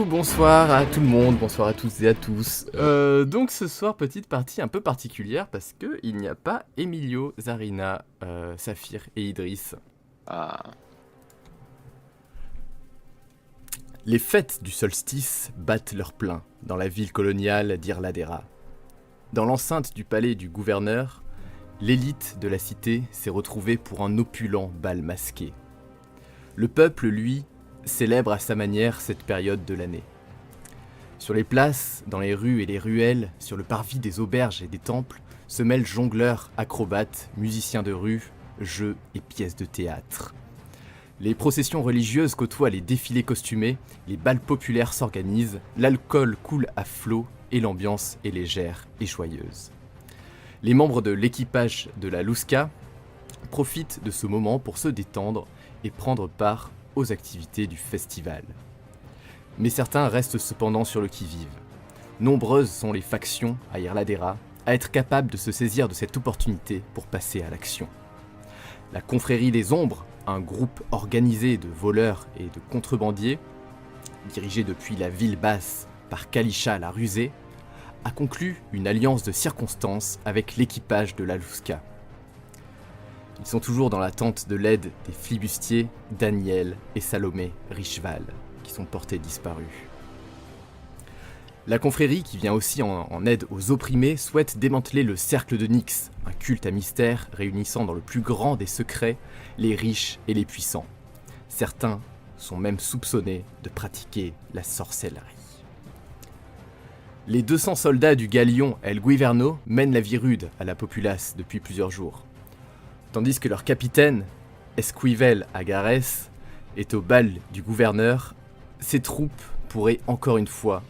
Bonsoir à tout le monde, bonsoir à toutes et à tous. Donc ce soir, petite partie un peu particulière parce que il n'y a pas Emilio, Zarina, Saphir et Idriss. Ah. Les fêtes du solstice battent leur plein dans la ville coloniale d'Irladera. Dans l'enceinte du palais du gouverneur, l'élite de la cité s'est retrouvée pour un opulent bal masqué. Le peuple, lui, célèbre à sa manière cette période de l'année. Sur les places, dans les rues et les ruelles, sur le parvis des auberges et des temples, se mêlent jongleurs, acrobates, musiciens de rue, jeux et pièces de théâtre. Les processions religieuses côtoient les défilés costumés, les bals populaires s'organisent, l'alcool coule à flot et l'ambiance est légère et joyeuse. Les membres de l'équipage de la Lusca profitent de ce moment pour se détendre et prendre part aux activités du festival. Mais certains restent cependant sur le qui-vive. Nombreuses sont les factions à Irladera à être capables de se saisir de cette opportunité pour passer à l'action. La confrérie des ombres, un groupe organisé de voleurs et de contrebandiers, dirigé depuis la ville basse par Kalisha la rusée, a conclu une alliance de circonstances avec l'équipage de la Lusca. Ils sont toujours dans l'attente de l'aide des flibustiers Daniel et Salomé Richval, qui sont portés disparus. La confrérie, qui vient aussi en aide aux opprimés, souhaite démanteler le cercle de Nyx, un culte à mystère réunissant dans le plus grand des secrets les riches et les puissants. Certains sont même soupçonnés de pratiquer la sorcellerie. Les 200 soldats du galion El Guiverno mènent la vie rude à la populace depuis plusieurs jours. Tandis que leur capitaine, Esquivel Agares, est au bal du gouverneur, ses troupes pourraient encore une fois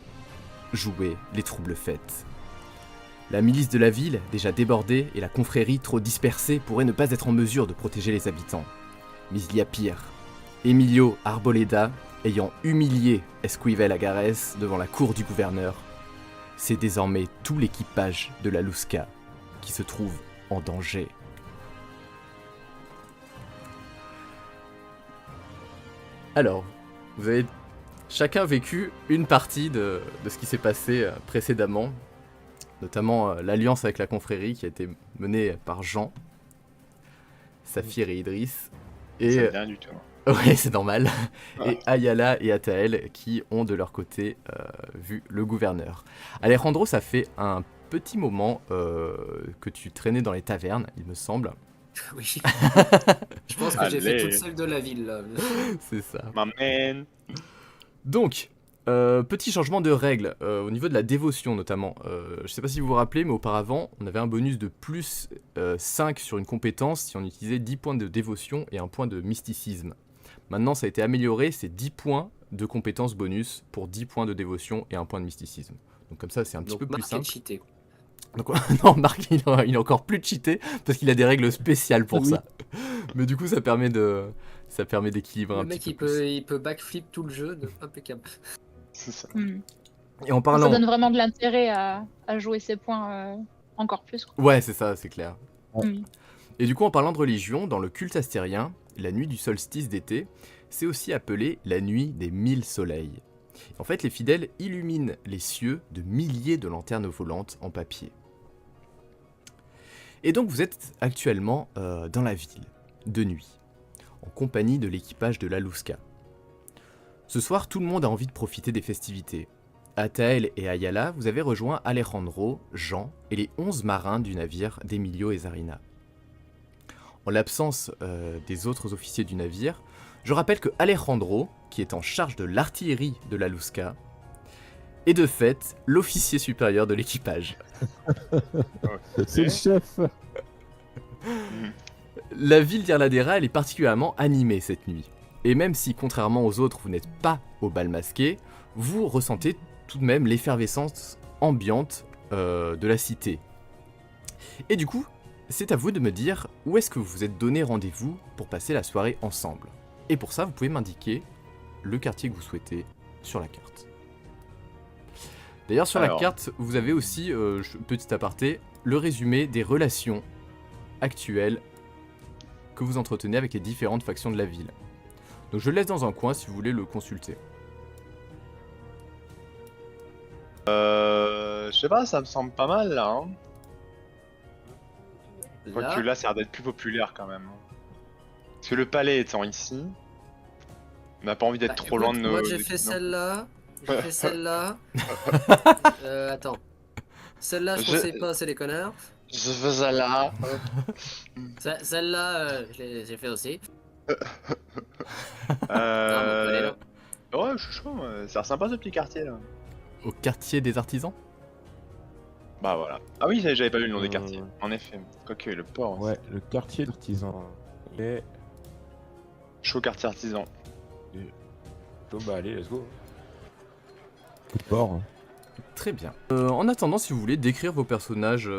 jouer les troubles fêtes. La milice de la ville, déjà débordée, et la confrérie trop dispersée pourraient ne pas être en mesure de protéger les habitants. Mais il y a pire. Emilio Arboleda, ayant humilié Esquivel Agares devant la cour du gouverneur, c'est désormais tout l'équipage de la Lusca qui se trouve en danger. Alors, vous avez chacun vécu une partie de ce qui s'est passé précédemment, notamment l'alliance avec la confrérie qui a été menée par Jean, Saphir et Idriss, et C'est rien du tout. ouais, c'est normal, Ouais. et Ayala et Atael qui ont de leur côté vu le gouverneur. Alejandro, ça fait un petit moment que tu traînais dans les tavernes, il me semble. Oui. Je pense que j'ai fait Allez. toute seule de la ville là. C'est ça. My man. Donc, petit changement de règle au niveau de la dévotion notamment. Je sais pas si vous vous rappelez, mais auparavant, on avait un bonus de plus 5 sur une compétence si on utilisait 10 points de dévotion et un point de mysticisme. Maintenant, ça a été amélioré, c'est 10 points de compétence bonus pour 10 points de dévotion et un point de mysticisme. Donc comme ça, c'est un petit Donc peu plus Marc est simple. cheaté. Donc, non, Marc, il est encore plus cheaté parce qu'il a des règles spéciales pour Oui. ça. Mais du coup, ça permet d'équilibrer Le un mec petit peu plus. il peut backflip tout le jeu, impeccable. C'est ça. Et en Ça parlant... donne vraiment de l'intérêt à jouer ses points encore plus, quoi. Ouais, c'est ça, c'est clair. Mm. Et du coup, en parlant de religion, dans le culte astérien, la nuit du solstice d'été, c'est aussi appelé la nuit des 1000 soleils. En fait, les fidèles illuminent les cieux de milliers de lanternes volantes en papier. Et donc, vous êtes actuellement dans la ville, de nuit, en compagnie de l'équipage de la Lusca. Ce soir, tout le monde a envie de profiter des festivités. Atael et Ayala, vous avez rejoint Alejandro, Jean et les 11 marins du navire d'Emilio et Zarina. En l'absence des autres officiers du navire, je rappelle que Alejandro, qui est en charge de l'artillerie de la Lusca, est de fait l'officier supérieur de l'équipage. C'est le chef. La ville d'Irladera, elle est particulièrement animée cette nuit. Et même si, contrairement aux autres, vous n'êtes pas au bal masqué, vous ressentez tout de même l'effervescence ambiante de la cité. Et du coup, c'est à vous de me dire où est-ce que vous vous êtes donné rendez-vous pour passer la soirée ensemble. Et pour ça, vous pouvez m'indiquer le quartier que vous souhaitez sur la carte. D'ailleurs, sur la carte, vous avez aussi, petit aparté, le résumé des relations actuelles que vous entretenez avec les différentes factions de la ville. Donc je le laisse dans un coin si vous voulez le consulter. Je sais pas, ça me semble pas mal là. Hein. Là, Quoique là, ça a l'air d'être plus populaire quand même. Parce que le palais étant ici, on n'a pas envie d'être bah, trop loin de nos. moi j'ai des fait trucs, non. celle-là. J'ai fait celle-là. Attends. Celle-là, je Je- conseille pas, c'est les connards. Je fais ça là. Celle-là, j'ai fait aussi. Non, mais on peut aller Euh... là. Ouais, je suis chaud. Ça a l'air sympa ce petit quartier là. Au quartier des artisans? Bah voilà. Ah oui, j'avais pas vu le nom des Euh, quartiers. En effet. Quoique le port. Ouais, le quartier d'artisan. Et Chaud quartier artisan. bah allez, let's go. Coup de port. Hein. Très bien. En attendant, si vous voulez décrire vos personnages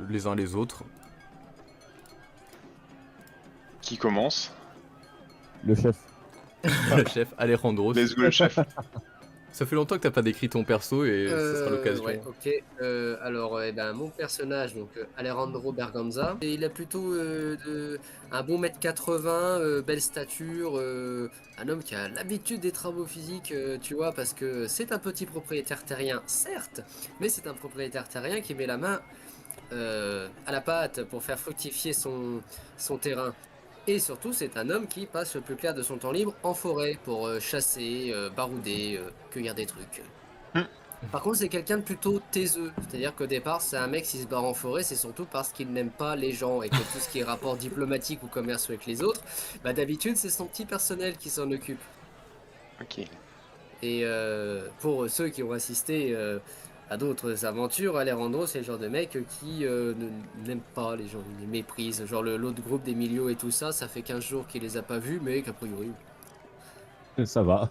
les uns les autres. Qui commence? Le chef. Le chef Alejandro. Let's go le chef. Ça fait longtemps que t'as pas décrit ton perso et ce sera l'occasion. Ouais, ok. Alors, mon personnage, donc Alejandro Berganza, et il a plutôt un bon mètre 80, belle stature, un homme qui a l'habitude des travaux physiques, tu vois, parce que c'est un petit propriétaire terrien, certes, mais c'est un propriétaire terrien qui met la main à la pâte pour faire fructifier son terrain. Et surtout, c'est un homme qui passe le plus clair de son temps libre en forêt pour chasser, barouder, cueillir des trucs. Par contre, c'est quelqu'un de plutôt taiseux. C'est-à-dire qu'au départ, c'est un mec qui se barre en forêt, c'est surtout parce qu'il n'aime pas les gens et que tout ce qui est rapport diplomatique ou commerciaux avec les autres, bah d'habitude, c'est son petit personnel qui s'en occupe. Ok. Et pour ceux qui ont assisté à d'autres aventures, Alejandro, c'est le genre de mec qui n'aime pas les gens, il les méprise. Genre l'autre groupe d'Emilio et tout ça, ça fait 15 jours qu'il les a pas vus, mais qu'a priori. Ça va.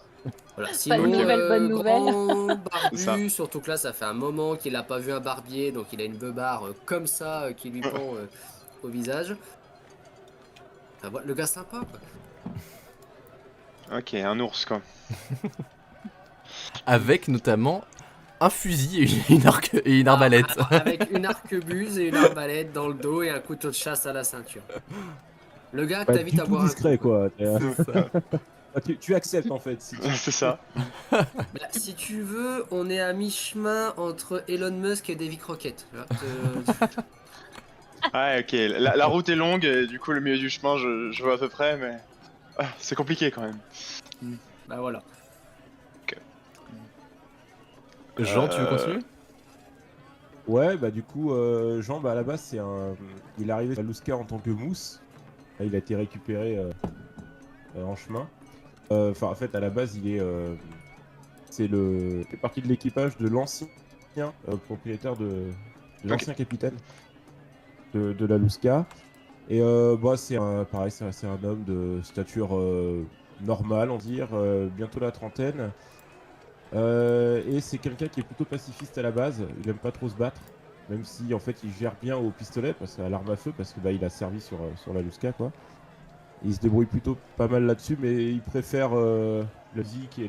Voilà. Bonne Sinon, nouvelle, bonne nouvelle. grand C'est ça. barbu, surtout que là, ça fait un moment qu'il n'a pas vu un barbier, donc il a une beubare comme ça qui lui pend au visage. Enfin, voilà, le gars sympa, quoi. Ok, un ours quoi. Avec notamment un fusil et une arbalète. Avec une arquebuse et une arbalète dans le dos et un couteau de chasse à la ceinture. Le gars que Bah, t'invites du à tout boire un discret coup, quoi. C'est ça. Ah, tu acceptes en fait. Si tu... C'est ça. Bah, si tu veux, on est à mi-chemin entre Elon Musk et Davy Crockett. Tu vois, Ouais, ok. La route est longue, et du coup le milieu du chemin, je vois à peu près, mais c'est compliqué quand même. bah voilà. Jean, tu veux continuer? Ouais, bah du coup, Jean, bah à la base, c'est un. Il est arrivé à Lusca en tant que mousse. Là, il a été récupéré en chemin. Enfin, en fait, à la base, il est. C'est le. Il fait partie de l'équipage de l'ancien propriétaire de l'ancien capitaine de la Lusca. Et bah, c'est pareil, c'est un homme de stature normale, on va dire, bientôt la trentaine. Et c'est quelqu'un qui est plutôt pacifiste à la base, il aime pas trop se battre, même si en fait il gère bien au pistolet, parce à l'arme à feu, parce que bah, il a servi sur la Lusca quoi. Il se débrouille plutôt pas mal là-dessus, mais il préfère la musique et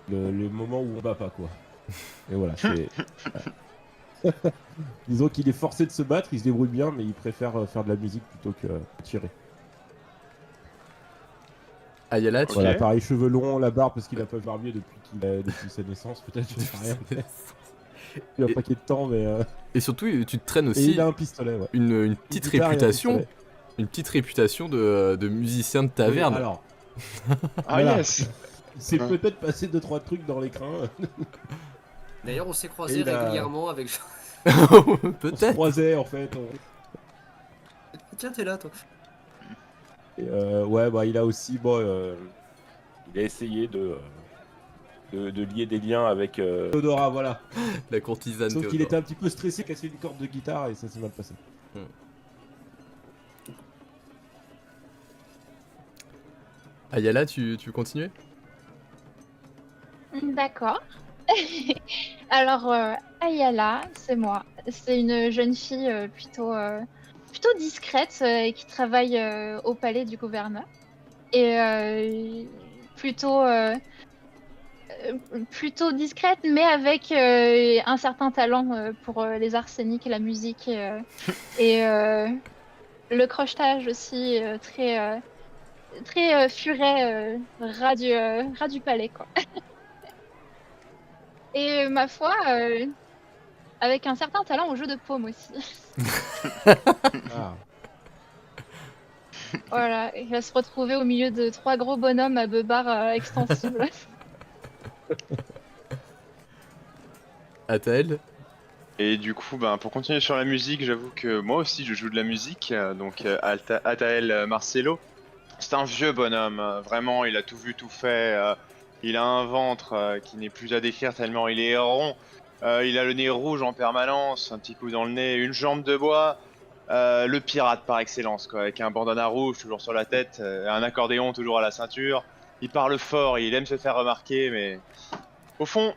le moment où on bat pas quoi. Et voilà, c'est. Disons qu'il est forcé de se battre, il se débrouille bien, mais il préfère faire de la musique plutôt que tirer. Ayala, tu Voilà, pareil, cheveux longs, la barbe parce qu'il a pas barbier depuis sa naissance, peut-être, je sais rien. Il a un paquet de temps, mais. Et surtout, tu te traînes Et aussi il a un pistolet, ouais. une petite guitare et un réputation. pistolet. Une petite réputation de musicien de taverne. Oui, alors, Ah Voilà. yes. il s'est peut-être passé 2-3 trucs dans l'écran. D'ailleurs, on s'est croisés Et il a- régulièrement avec. On se Peut-être. croisait en fait. Tiens, t'es là, toi. Et, ouais, bah il a aussi, il a essayé de lier des liens avec Théodora, voilà. La courtisane Sauf qu'il Théodore. était un petit peu stressé, cassé une corde de guitare et ça s'est mal passé. Ayala, tu veux continuer? D'accord. Alors, Ayala, c'est moi. C'est une jeune fille plutôt discrète qui travaille au palais du gouverneur. Et plutôt discrète, mais avec un certain talent pour les arsenics et la musique. Et le crochetage aussi, très furet, ras du palais, quoi. Et ma foi, avec un certain talent au jeu de paume aussi. Ah. Voilà, il va se retrouver au milieu de 3 gros bonhommes à beubare extensible. Athael? Et du coup, ben, pour continuer sur la musique, j'avoue que moi aussi je joue de la musique, donc Atael Marcelo. C'est un vieux bonhomme, vraiment, il a tout vu, tout fait. Il a un ventre qui n'est plus à décrire tellement il est rond. Il a le nez rouge en permanence, un petit coup dans le nez, une jambe de bois. Le pirate par excellence, quoi, avec un bandana rouge toujours sur la tête, un accordéon toujours à la ceinture. Il parle fort, il aime se faire remarquer, mais au fond,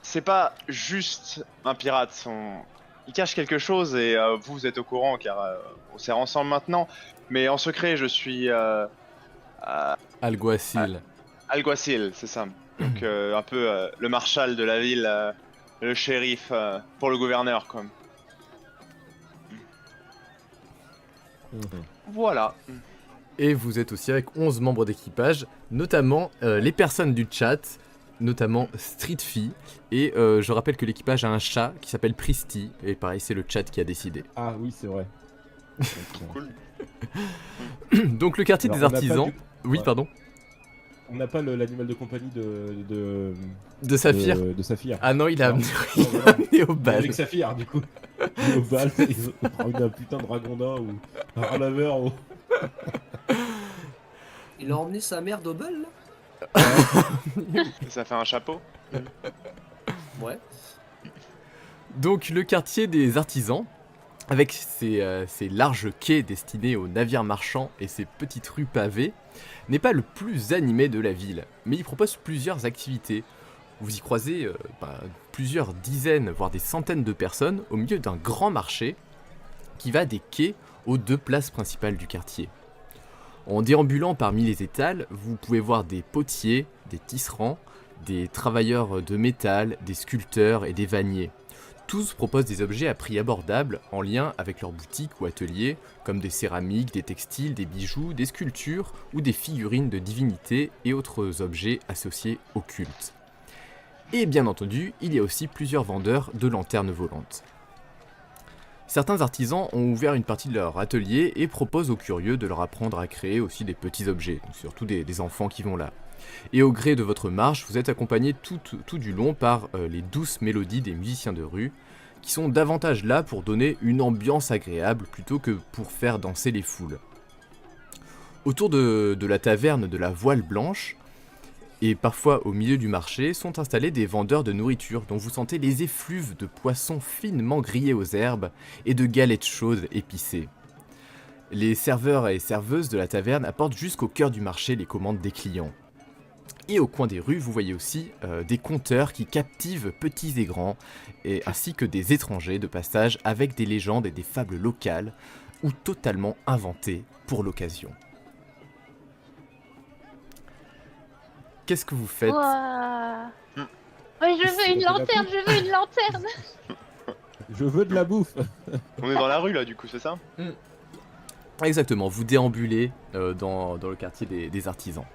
c'est pas juste un pirate. Il cache quelque chose et vous êtes au courant car on sert ensemble maintenant. Mais en secret, je suis Alguacil. alguacil, c'est ça. Donc un peu le marshal de la ville, le shérif pour le gouverneur, quoi. Voilà. Et vous êtes aussi avec 11 membres d'équipage, notamment les personnes du chat, notamment Streetfy. Et je rappelle que l'équipage a un chat qui s'appelle Pristy. Et pareil, c'est le chat qui a décidé. Ah oui, c'est vrai. Cool. Donc le quartier Alors, des on n'a pas artisans... du- Oui, Ouais. pardon. On n'a pas l'animal de compagnie De Saphir. de Saphir. Ah non, il a Non. amené, Non, il a voilà. amené au bal. Avec Saphir, du coup. Au bal, ils ont ramené un putain de dragonda ou un ralaveur. Ou... Il a emmené sa mère d'Obel là. Ça fait un chapeau. Ouais. Donc le quartier des artisans, avec ses larges quais destinés aux navires marchands et ses petites rues pavées, n'est pas le plus animé de la ville, mais il propose plusieurs activités. Vous y croisez plusieurs dizaines, voire des centaines de personnes au milieu d'un grand marché qui va des quais aux 2 places principales du quartier. En déambulant parmi les étals, vous pouvez voir des potiers, des tisserands, des travailleurs de métal, des sculpteurs et des vanniers. Tous proposent des objets à prix abordable en lien avec leur boutique ou atelier, comme des céramiques, des textiles, des bijoux, des sculptures ou des figurines de divinités et autres objets associés au culte. Et bien entendu, il y a aussi plusieurs vendeurs de lanternes volantes. Certains artisans ont ouvert une partie de leur atelier et proposent aux curieux de leur apprendre à créer aussi des petits objets, donc surtout des enfants qui vont là. Et au gré de votre marche, vous êtes accompagné tout du long par les douces mélodies des musiciens de rue, qui sont davantage là pour donner une ambiance agréable plutôt que pour faire danser les foules. Autour de la taverne de la Voile Blanche, et parfois au milieu du marché, sont installés des vendeurs de nourriture dont vous sentez les effluves de poissons finement grillés aux herbes et de galettes chaudes épicées. Les serveurs et serveuses de la taverne apportent jusqu'au cœur du marché les commandes des clients. Et au coin des rues, vous voyez aussi des conteurs qui captivent petits et grands, ainsi que des étrangers de passage avec des légendes et des fables locales ou totalement inventées pour l'occasion. Qu'est-ce que vous faites? Ouah. Ouais, je veux une lanterne, je veux une lanterne. Je veux de la bouffe. On est dans la rue là, du coup, c'est ça? Exactement, vous déambulez dans le quartier des artisans.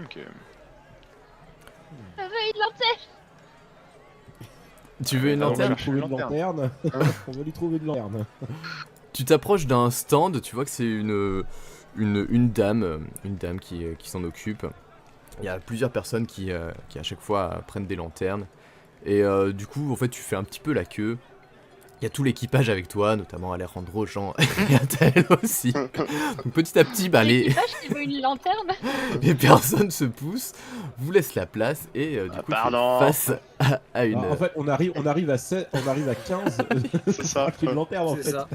Ok. Je veux une lanterne. Tu veux une On va On va lanterne? lui trouver une lanterne. lanterne. On va lui trouver une lanterne. Tu t'approches d'un stand, tu vois que c'est une dame qui s'en occupe. Il y a plusieurs personnes qui à chaque fois prennent des lanternes. Et du coup, en fait, tu fais un petit peu la queue. Il y a tout l'équipage avec toi, notamment Alejandro, Jean et Athael aussi. Donc petit à petit, L'équipage qui veut une lanterne. les personnes se poussent, vous laissent la place et du coup, tu es pardon. face à une... Alors, en fait, on arrive à 16, on arrive à 15. C'est ça. Une lanterne en C'est fait. ça.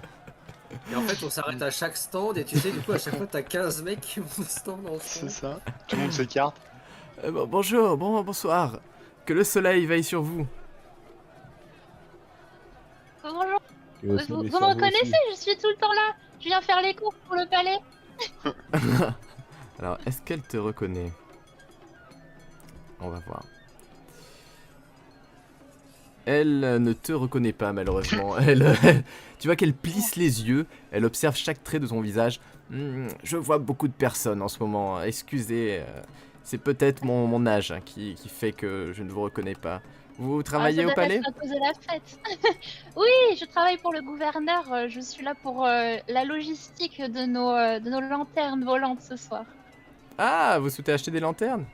Et en fait, on s'arrête à chaque stand et tu sais, du coup, à chaque fois, t'as 15 mecs qui vont au stand en C'est stand. ça. Tout le monde s'écarte. Bonjour, bonsoir. Que le soleil veille sur vous. Bonjour. Et aussi Vous les me cerveaux reconnaissez, aussi. je suis tout le temps là. Je viens faire les courses pour le palais. Alors, est-ce qu'elle te reconnaît? On va voir. Elle ne te reconnaît pas malheureusement. Tu vois qu'elle plisse les yeux, elle observe chaque trait de ton visage. Je vois beaucoup de personnes en ce moment, excusez. C'est peut-être mon âge hein, qui fait que je ne vous reconnais pas. Vous travaillez ça au doit palais être à cause de la fête. Oui, je travaille pour le gouverneur. Je suis là pour la logistique de nos lanternes volantes ce soir. Ah, vous souhaitez acheter des lanternes?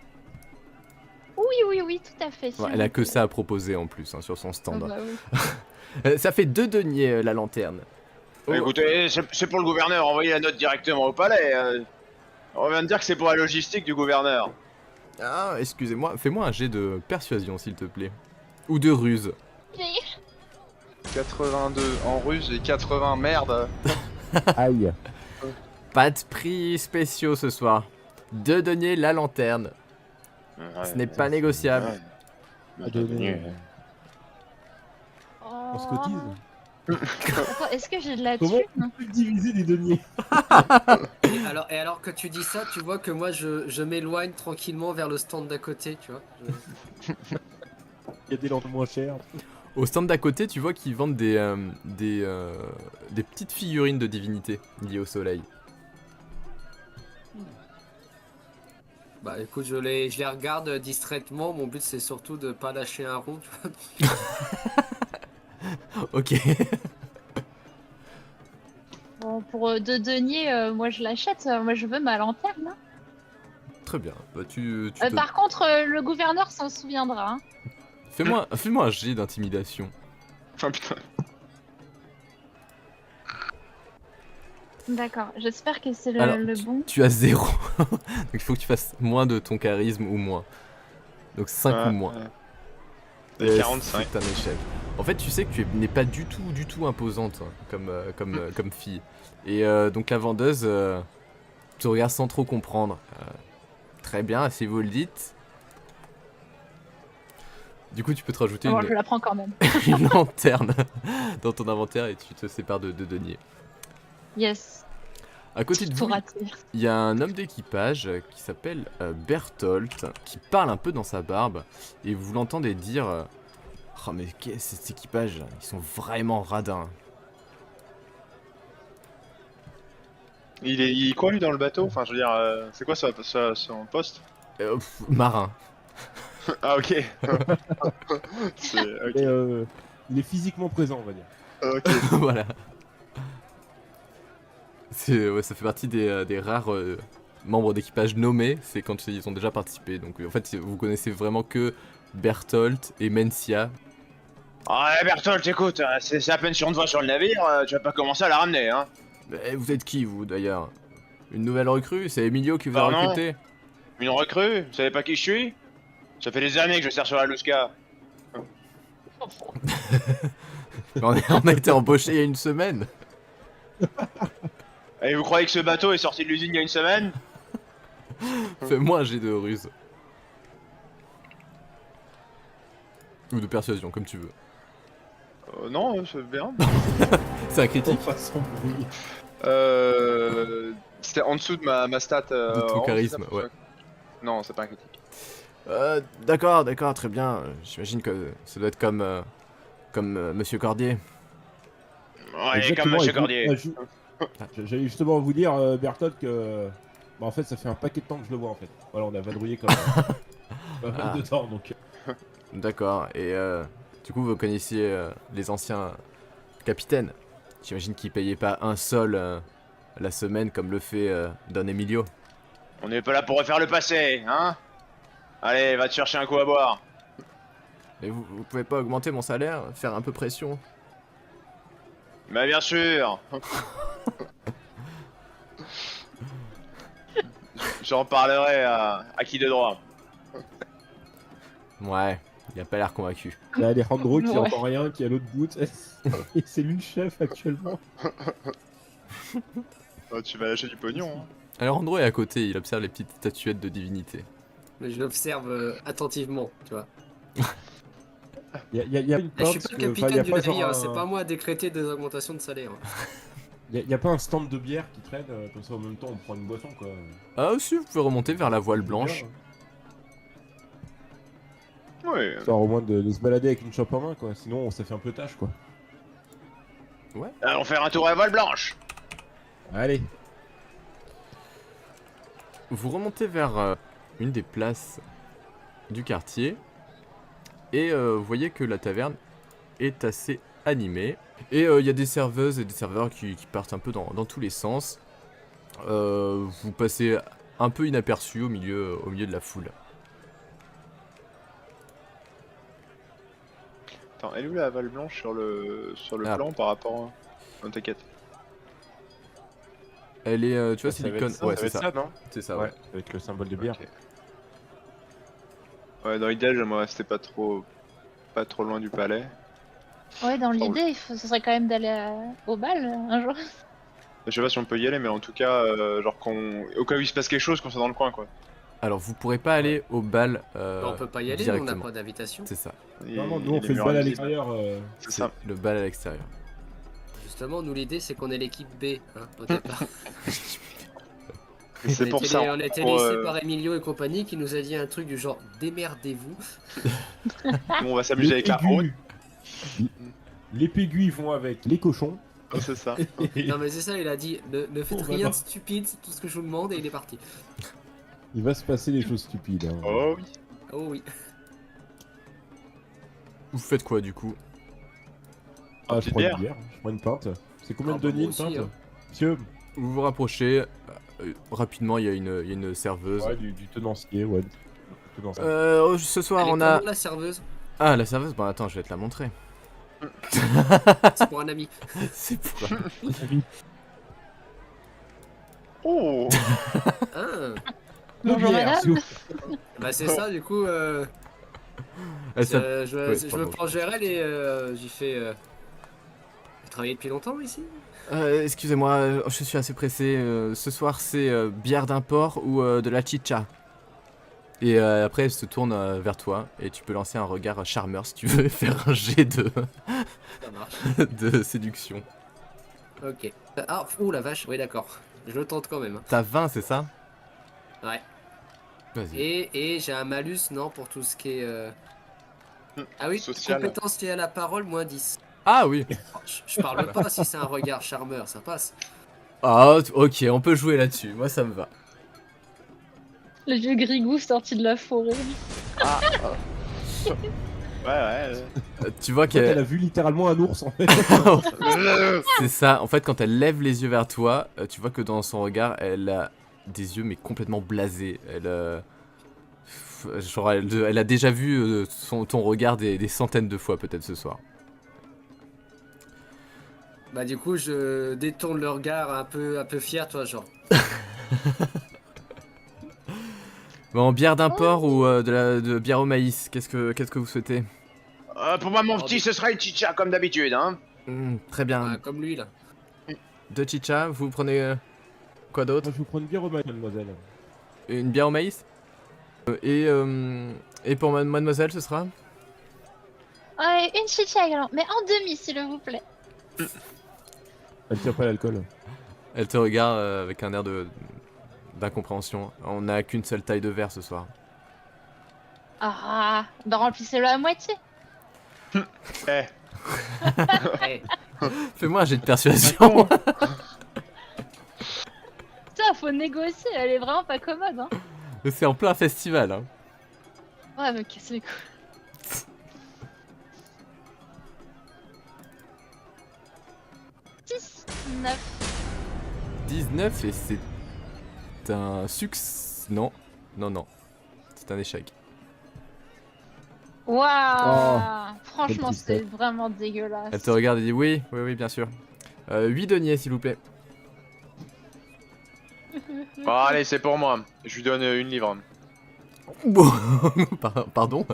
Oui, tout à fait. Ouais, elle a que ça à proposer en plus hein, sur son Ah stand. bah oui. Ça fait 2 deniers la lanterne. Oh, Écoutez, c'est pour le gouverneur, envoyez la note directement au palais. On vient de dire que c'est pour la logistique du gouverneur. ah, excusez-moi, fais-moi un jet de persuasion s'il te plaît. Ou de ruse. 82 en ruse et 80 merde. Aïe. Pas de prix spéciaux ce soir. 2 deniers la lanterne. Ce n'est pas négociable. Ouais. On se cotise. Attends, est-ce que j'ai de la Comment thune? on peut diviser des deniers? Et alors que tu dis ça, tu vois que moi je m'éloigne tranquillement vers le stand d'à côté, tu vois. Il y a des lampes moins chères. Au stand d'à côté, tu vois qu'ils vendent des petites figurines de divinités liées au soleil. Bah écoute, je les regarde distraitement. Mon but c'est surtout de pas lâcher un rond, tu vois. Ok. Bon, pour 2 deniers, moi je l'achète. Moi je veux ma lanterne. Hein. Très bien. Bah, tu te... Par contre, le gouverneur s'en souviendra. Hein. Fais-moi un jet d'intimidation. Oh putain. D'accord, j'espère que c'est Alors, le bon. Tu as 0. Donc il faut que tu fasses moins de ton charisme ou moins. Donc 5 ou moins. Et 45. C'est un échec. En fait, tu sais que tu n'es pas du tout imposante hein, comme fille. Et donc la vendeuse te regarde sans trop comprendre. Très bien, si vous le dites. Du coup, tu peux te rajouter Bon, je la prends quand même. une lanterne dans ton inventaire et tu te sépares de 2 deniers. Yes, À côté de tout vous, raté. il y a un homme d'équipage qui s'appelle Berthold, qui parle un peu dans sa barbe, et vous l'entendez dire oh mais qu'est-ce que cet équipage là? Ils sont vraiment radins. Il est quoi lui dans le bateau? Enfin, je veux dire, c'est quoi son poste? Marin. Ah, ok. C'est. Ok. Et, il est physiquement présent, on va dire. Ok. Voilà. Ouais, ça fait partie des rares membres d'équipage nommés, c'est quand ils ont déjà participé. Donc en fait, vous connaissez vraiment que Berthold et Mencia. Ah, Berthold, t'écoutes, c'est à peine si on te voit sur le navire, tu vas pas commencer à la ramener, hein. Mais vous êtes qui vous d'ailleurs? Une nouvelle recrue? C'est Emilio qui vous a Pardon? recruté? Une recrue? Vous savez pas qui je suis? Ça fait des années que je sers sur la Lusca. on a été embauché il y a une semaine. Et vous croyez que ce bateau est sorti de l'usine il y a une semaine? Fais-moi un jet de ruse. Ou de persuasion, comme tu veux. Non, c'est bien. C'est un critique. Façon bruit. C'était en dessous de ma stat. De ton charisme, ouais. Non, c'est pas un critique. D'accord, très bien. J'imagine que ça doit être comme Monsieur Cordier. Ouais, Exactement, comme Monsieur et Cordier. J'allais justement vous dire, Berthold, que. Bah, en fait, ça fait un paquet de temps que je le vois en fait. Voilà, on a vadrouillé quand même. Pas mal de temps donc. D'accord, et du coup vous connaissiez les anciens capitaines. J'imagine qu'ils payaient pas un sol la semaine comme le fait Don Emilio. On n'est pas là pour refaire le passé, hein? Allez, va te chercher un coup à boire. Et vous pouvez pas augmenter mon salaire, faire un peu pression? Bah bien sûr. J'en parlerai à qui de droit. Ouais, il a pas l'air convaincu. Il y a Alejandro qui Ouais. entend rien, qui est à l'autre bout. Et c'est lui le chef actuellement. Tu vas lâcher du pognon. Hein. Alors Andro est à côté, il observe les petites statuettes de divinité. Mais je l'observe attentivement, tu vois. Il y a une Je suis porte. pas le Enfin, capitaine du genre navire, un- c'est pas moi à décréter des augmentations de salaire. y a pas un stand de bière qui traîne, comme ça en même temps on prend une boisson quoi. Ah aussi, vous pouvez remonter vers la voile blanche. Oui. Histoire au moins de se balader avec une chope en main quoi, sinon ça fait un peu tâche quoi. Allons faire un tour à la voile blanche. Allez. Vous remontez vers une des places du quartier. Et vous voyez que la taverne est assez animée. Et il y a des serveuses et des serveurs qui partent un peu dans tous les sens. Vous passez un peu inaperçu au milieu de la foule. Attends, elle est où la Val Blanche sur le plan par rapport à... Non, t'inquiète. Elle est, tu vois, Ça c'est va l'icône. être ça, Ouais, ça va c'est être ça. ça, non? C'est ça, Ouais, ouais. avec le symbole de bière. Ok. Ouais, dans l'idéal, j'aimerais rester pas trop loin du palais. Ouais, dans l'idée, ce serait quand même d'aller au bal un jour. Je sais pas si on peut y aller, mais en tout cas, genre au cas où il se passe quelque chose, qu'on soit dans le coin, quoi. Alors, vous pourrez pas aller au bal On peut pas y aller, nous, on n'a directement. pas d'invitation. C'est ça. Non, non, nous on les fait le murs bal à invisibles. l'extérieur. C'est C'est ça. le bal à l'extérieur. Justement, nous, l'idée, c'est qu'on est l'équipe B, hein, au départ. Et c'est pour ça. On a été pour, laissé par Emilio et compagnie qui nous a dit un truc du genre démerdez-vous. nous, on va s'amuser avec la haute. Les péguis vont avec les cochons. C'est ça. Non, mais c'est ça, il a dit ne faites On va rien pas. de stupide, c'est tout ce que je vous demande, et il est parti. Il va se passer des choses stupides. Hein. Oh oui. Oh oui. Vous faites quoi du coup? Ah, je petite prends une bière. bière, je prends une pinte. C'est combien Ah, de bah, deniers moi une aussi, pinte? hein. Monsieur? Vous vous rapprochez. Rapidement, il y a une serveuse. Ouais, du tenancier, ouais. Du tenancier. Ce soir, Elle est on a. comment, la serveuse? Ah, la serveuse? Bon, attends, je vais te la montrer. C'est pour un ami. C'est pour. Oh. Ah, Bonjour bière, madame. s'il vous bah c'est ça, du coup, Elle s'appelle- je ouais, me pardon. prends vers elle et j'ai fait... Vous travaillez depuis longtemps ici? Excusez-moi, je suis assez pressé. Ce soir, c'est bière d'import ou de la chicha. Et après, elle se tourne vers toi et tu peux lancer un regard charmeur si tu veux faire un jet Ça marche. de séduction. Ok. Ah, ouh la vache, oui d'accord. Je le tente quand même. T'as 20, c'est ça? Ouais. Vas-y. Et j'ai un malus, non, pour tout ce qui est... Ah oui, Social. compétence liée à la parole, moins 10. Ah oui. Je parle pas si c'est un regard charmeur, ça passe. Ah, ok, on peut jouer là-dessus. Moi, ça me va. Le vieux grigou sorti de la forêt. Ouais. Tu vois En fait, elle qu'elle. a vu littéralement un ours en fait. C'est ça. En fait, quand elle lève les yeux vers toi, tu vois que dans son regard, elle a des yeux mais complètement blasés. Genre, elle a déjà vu ton regard des centaines de fois peut-être ce soir. Bah du coup, je détourne le regard un peu fier, toi, genre. Bon, bière d'import ou de bière au maïs, qu'est-ce que vous souhaitez? Pour moi, mon petit, ce sera une chicha comme d'habitude, hein. Très bien. Ah, comme lui, là. Deux chicha, vous prenez quoi d'autre? Moi, je vous prends une bière au maïs, mademoiselle. Une bière au maïs? Et pour mademoiselle, ce sera? Ouais, une chicha également, mais en demi s'il vous plaît. Elle tient pas l'alcool. Elle te regarde avec un air d'incompréhension. On n'a qu'une seule taille de verre ce soir. Ah, bah remplissez-le à moitié. Eh. Eh, Fais-moi un jet de persuasion. Putain, faut négocier, elle est vraiment pas commode, hein. C'est en plein festival. Hein. Ouais, mais casse les couilles. Six, 9. 19 et c'est un succès. Non, non. C'est un échec. Waouh, franchement, quelle c'est tristesse. vraiment dégueulasse. Elle te regarde et dit oui, bien sûr. 8 deniers s'il vous plaît. Bon, allez, c'est pour moi. Je lui donne une livre. Pardon.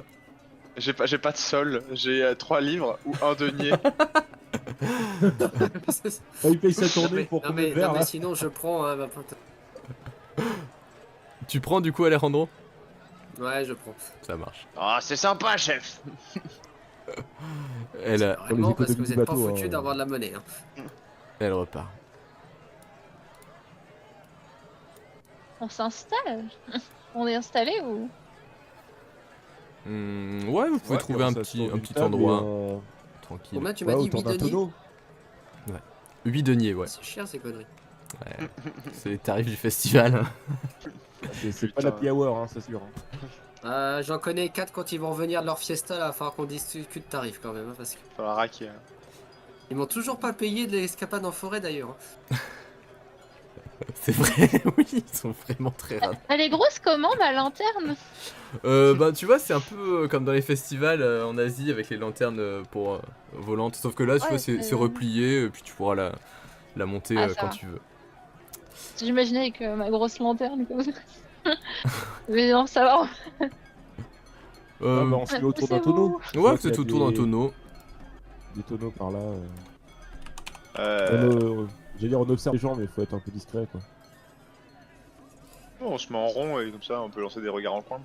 J'ai pas de sol. J'ai 3 livres ou un denier. Ah, il paye sa tournée pour non, combien mais, de verres non, mais là? sinon, je prends... Hein, bah, putain. Tu prends du coup Alejandro? Ouais, je prends. Ça marche. Ah, c'est sympa, chef. Elle, Vraiment, parce que économies vous du êtes pas bateau, foutus hein. d'avoir de la monnaie. Hein. elle repart. On s'installe. On est installé ou? Ouais, vous pouvez Ouais, trouver on un s'assoit petit d'une table endroit et, tranquille. Combien tu ouais, m'as dit autour 8 d'un deniers? tonneau. 8 deniers, ouais. C'est cher ces conneries. Ouais, c'est les tarifs du festival. C'est pas la hour, hein, c'est sûr. J'en connais 4 quand ils vont revenir de leur fiesta, là, il va falloir qu'on discute tarifs quand même, hein, parce que Faut la raquer. ils m'ont toujours pas payé de l'escapade en forêt d'ailleurs. Hein. C'est vrai, oui, ils sont vraiment très rares. Elle est grosse comment ma lanterne? Bah tu vois, c'est un peu comme dans les festivals en Asie avec les lanternes pour volantes. Sauf que là, tu Ouais, vois, c'est replié, puis tu pourras la monter Ah, ça quand va. tu veux. J'imaginais avec ma grosse lanterne comme ça. Mais non, ça va. Ah, bah, on se met autour d'un tonneau. Tu Ouais, vois peut-être qu'il y a autour d'un tonneau. Des tonneaux par là. J'allais dire, on observe les gens, mais il faut être un peu discret, quoi. On se met en rond et comme ça on peut lancer des regards en coin.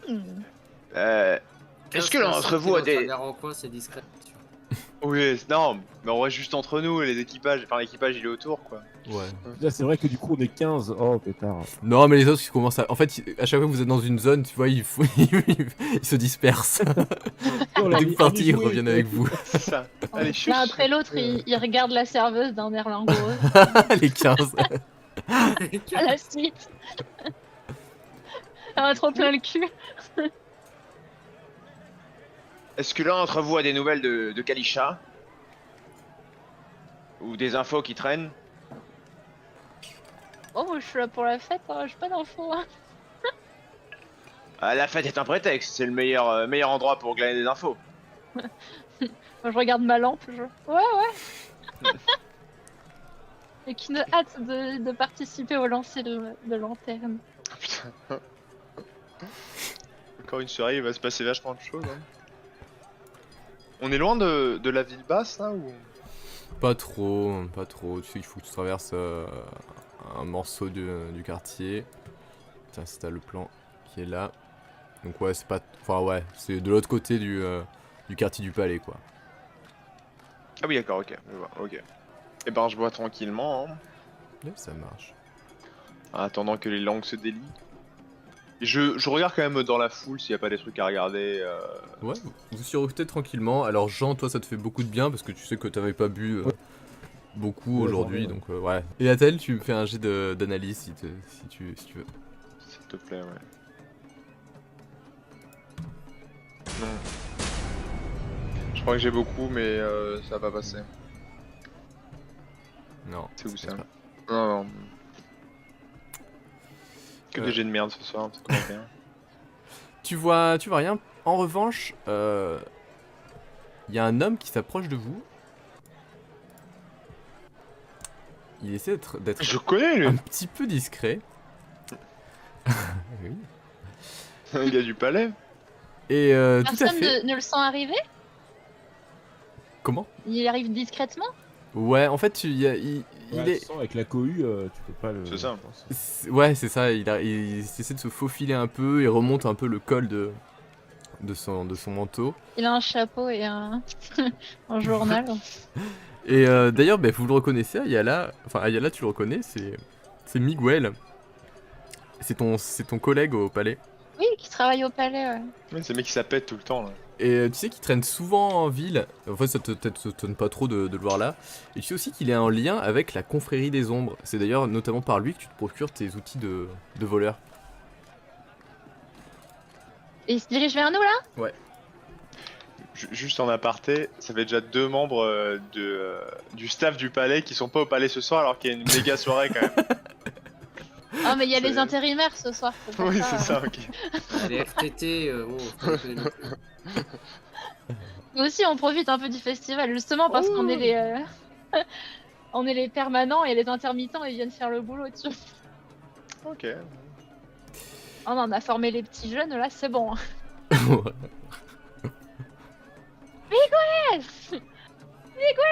Hmm. Est-ce que l'un d'entre vous a des... En coin, c'est discret. Oui, non, mais on reste juste entre nous et les équipages. Enfin, l'équipage il est autour quoi. Ouais. Là, c'est vrai que du coup, on est 15. Oh, pétard. Non, mais les autres, ils commencent à. En fait, à chaque fois que vous êtes dans une zone, tu vois, ils se dispersent. Oh, Dès que vous partez, ils reviennent avec vous. C'est ça. Allez, chut. L'un après l'autre, il regarde la serveuse d'un air langoureux. Les 15. À la suite. Elle a trop plein le cul. Est-ce que l'un d'entre vous a des nouvelles de Kalisha? Ou des infos qui traînent? Oh, moi je suis là pour la fête, hein, j'ai pas d'infos. Hein. Ah, la fête est un prétexte, c'est le meilleur endroit pour glaner des infos. Moi je regarde ma lampe, je... Ouais. Avec une hâte de participer au lancer de lanterne. Putain. Encore une soirée, il va se passer vachement de choses. Hein. On est loin de la ville basse là ou... Pas trop, pas trop. Tu sais qu'il faut que tu traverses un morceau du quartier. Tiens, c'est t'as le plan qui est là. Donc ouais, c'est pas... Enfin ouais, c'est de l'autre côté du quartier du palais, quoi. Ah oui d'accord, ok, je vois, ok. Et ben je bois tranquillement, hein, Ouais, ça marche. en attendant que les langues se délient. Et je regarde quand même dans la foule s'il n'y a pas des trucs à regarder. Ouais, vous surrectez tranquillement. Alors Jean, toi, ça te fait beaucoup de bien parce que tu sais que t'avais pas bu beaucoup Ouais, aujourd'hui, j'en ai, donc ouais. Et Atel, tu me fais un jet d'analyse si tu veux. S'il te plaît, ouais. Non. Je crois que j'ai beaucoup, mais ça va pas passer. Non. C'est où je ça? pense Non, non. Que Euh. des jets de merde ce soir, ça tombe bien. Tu vois rien. En revanche, il y a un homme qui s'approche de vous. Il essaie d'être Je connais lui. un petit peu discret. Oui. Un gars du palais. Et tout à Personne fait. ne le sent arriver? Comment? Il arrive discrètement? Ouais, en fait, il Ouais, est. sans, avec la cohue, tu peux pas le. C'est ça. je pense. Ouais, c'est ça. Il essaie de se faufiler un peu et remonte un peu le col de son manteau. Il a un chapeau et un journal. Et d'ailleurs, bah, vous le reconnaissez, Ayala. Enfin, Ayala, tu le reconnais, c'est Miguel. C'est ton collègue au palais. Oui, qui travaille au palais, ouais. Ouais, c'est le mec qui s'appelle tout le temps là. Et tu sais qu'il traîne souvent en ville. En fait, ça t'étonne pas trop de le voir là. Et tu sais aussi qu'il est en lien avec la confrérie des ombres. C'est d'ailleurs notamment par lui que tu te procures tes outils de voleur. Et il se dirige vers nous, là? Juste en aparté, ça fait déjà 2 membres du staff du palais qui sont pas au palais ce soir alors qu'il y a une méga soirée quand même. Ah, mais il y a C'est- les intérimaires ce soir. C'est pour Oui, ça. c'est ça, ok. Les FTT, bon, faut pas déconner non plus. Nous aussi, on profite un peu du festival, justement, parce qu'on est les... on est les permanents et les intermittents, ils viennent faire le boulot, tu vois. Ok. Oh non, on a formé les petits jeunes, là, c'est bon.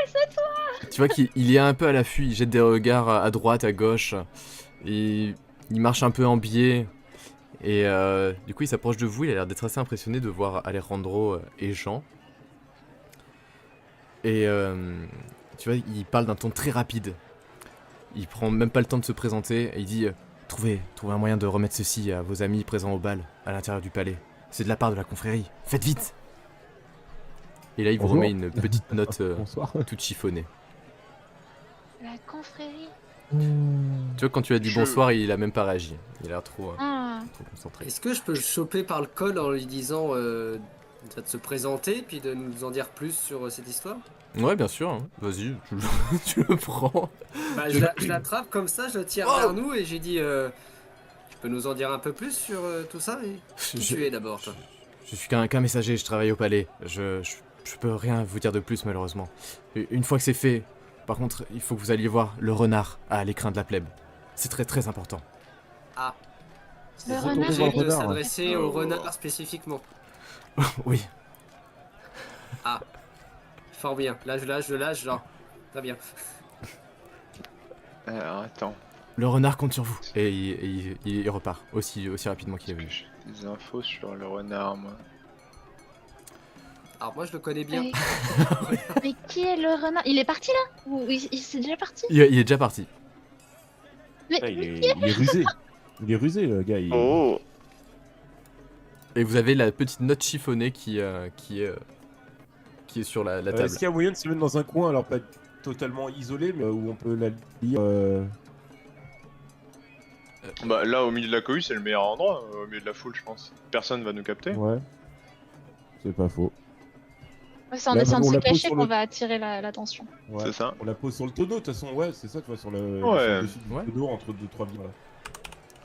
C'est toi! Tu vois qu'il est un peu à l'affût, il jette des regards à droite, à gauche, et il marche un peu en biais, et du coup il s'approche de vous, il a l'air d'être assez impressionné de voir Alejandro et Jean. Et tu vois, il parle d'un ton très rapide, il prend même pas le temps de se présenter, et il dit trouvez un moyen de remettre ceci à vos amis présents au bal, à l'intérieur du palais. C'est de la part de la confrérie, faites vite! Et là il vous Bonjour. remet une petite note Bonsoir. toute chiffonnée. confrérie. Tu vois, quand tu as dit Je- bonsoir, il a même pas réagi. Il a l'air trop, Ah. trop concentré. Est-ce que je peux le choper par le col en lui disant de se présenter puis de nous en dire plus sur cette histoire? Ouais, bien sûr, hein. Vas-y, tu le prends. Bah, je l'attrape comme ça, je le tire Oh vers nous et j'ai dit tu peux nous en dire un peu plus sur tout ça et... Qui tu es d'abord, toi? Je suis qu'un messager, je travaille au palais. Je peux rien vous dire de plus, malheureusement. Une fois que c'est fait, par contre, il faut que vous alliez voir le renard à l'écrin de la plèbe. C'est très très important. Ah, Le c'est renard, obligé il de est- s'adresser Oh. au renard spécifiquement. Oui, Fort bien, là je lâche, genre. Très bien. Alors, attends. le renard compte sur vous. Et il repart aussi rapidement qu'il est venu. J'ai des infos sur le renard, moi. Alors moi je le connais bien. Mais qui est le renard? Il est parti là? Ou il s'est déjà parti? Il est déjà parti. Mais Ah, il est rusé. Il est rusé, le gars. Oh Et vous avez la petite note chiffonnée qui est sur la table. Est-ce qu'il y a moyen de se mettre dans un coin, alors pas totalement isolé, mais où on peut la lire Bah là, au milieu de la cohue, c'est le meilleur endroit, au milieu de la foule, je pense. Personne va nous capter. Ouais. C'est pas faux. c'est en Là, essayant de on se la pose cacher sur qu'on le- va attirer l'attention. Ouais. C'est ça. On la pose sur le tonneau, de toute façon, ouais, c'est ça, tu vois, sur le Ouais. sur le dessus du Ouais. tonneau, entre 2-3 billes. Voilà.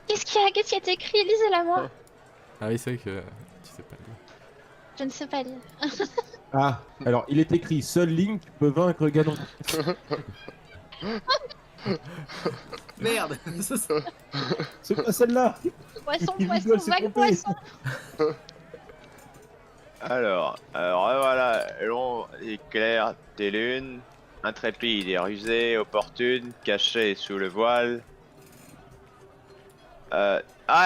Qu'est-ce qu'il y a? Qu'est-ce qui a été écrit? Lisez-la moi. Ah oui, c'est vrai que tu sais pas lire. Je ne sais pas lire. Ah, alors, il est écrit, seul Link peut vaincre Ganon. Merde. C'est pas celle-là. Poisson, Il poisson, rigole, c'est vague trompé. poisson. Alors voilà, long et clair des lunes, intrépide et rusé, opportune, caché sous le voile. Ah,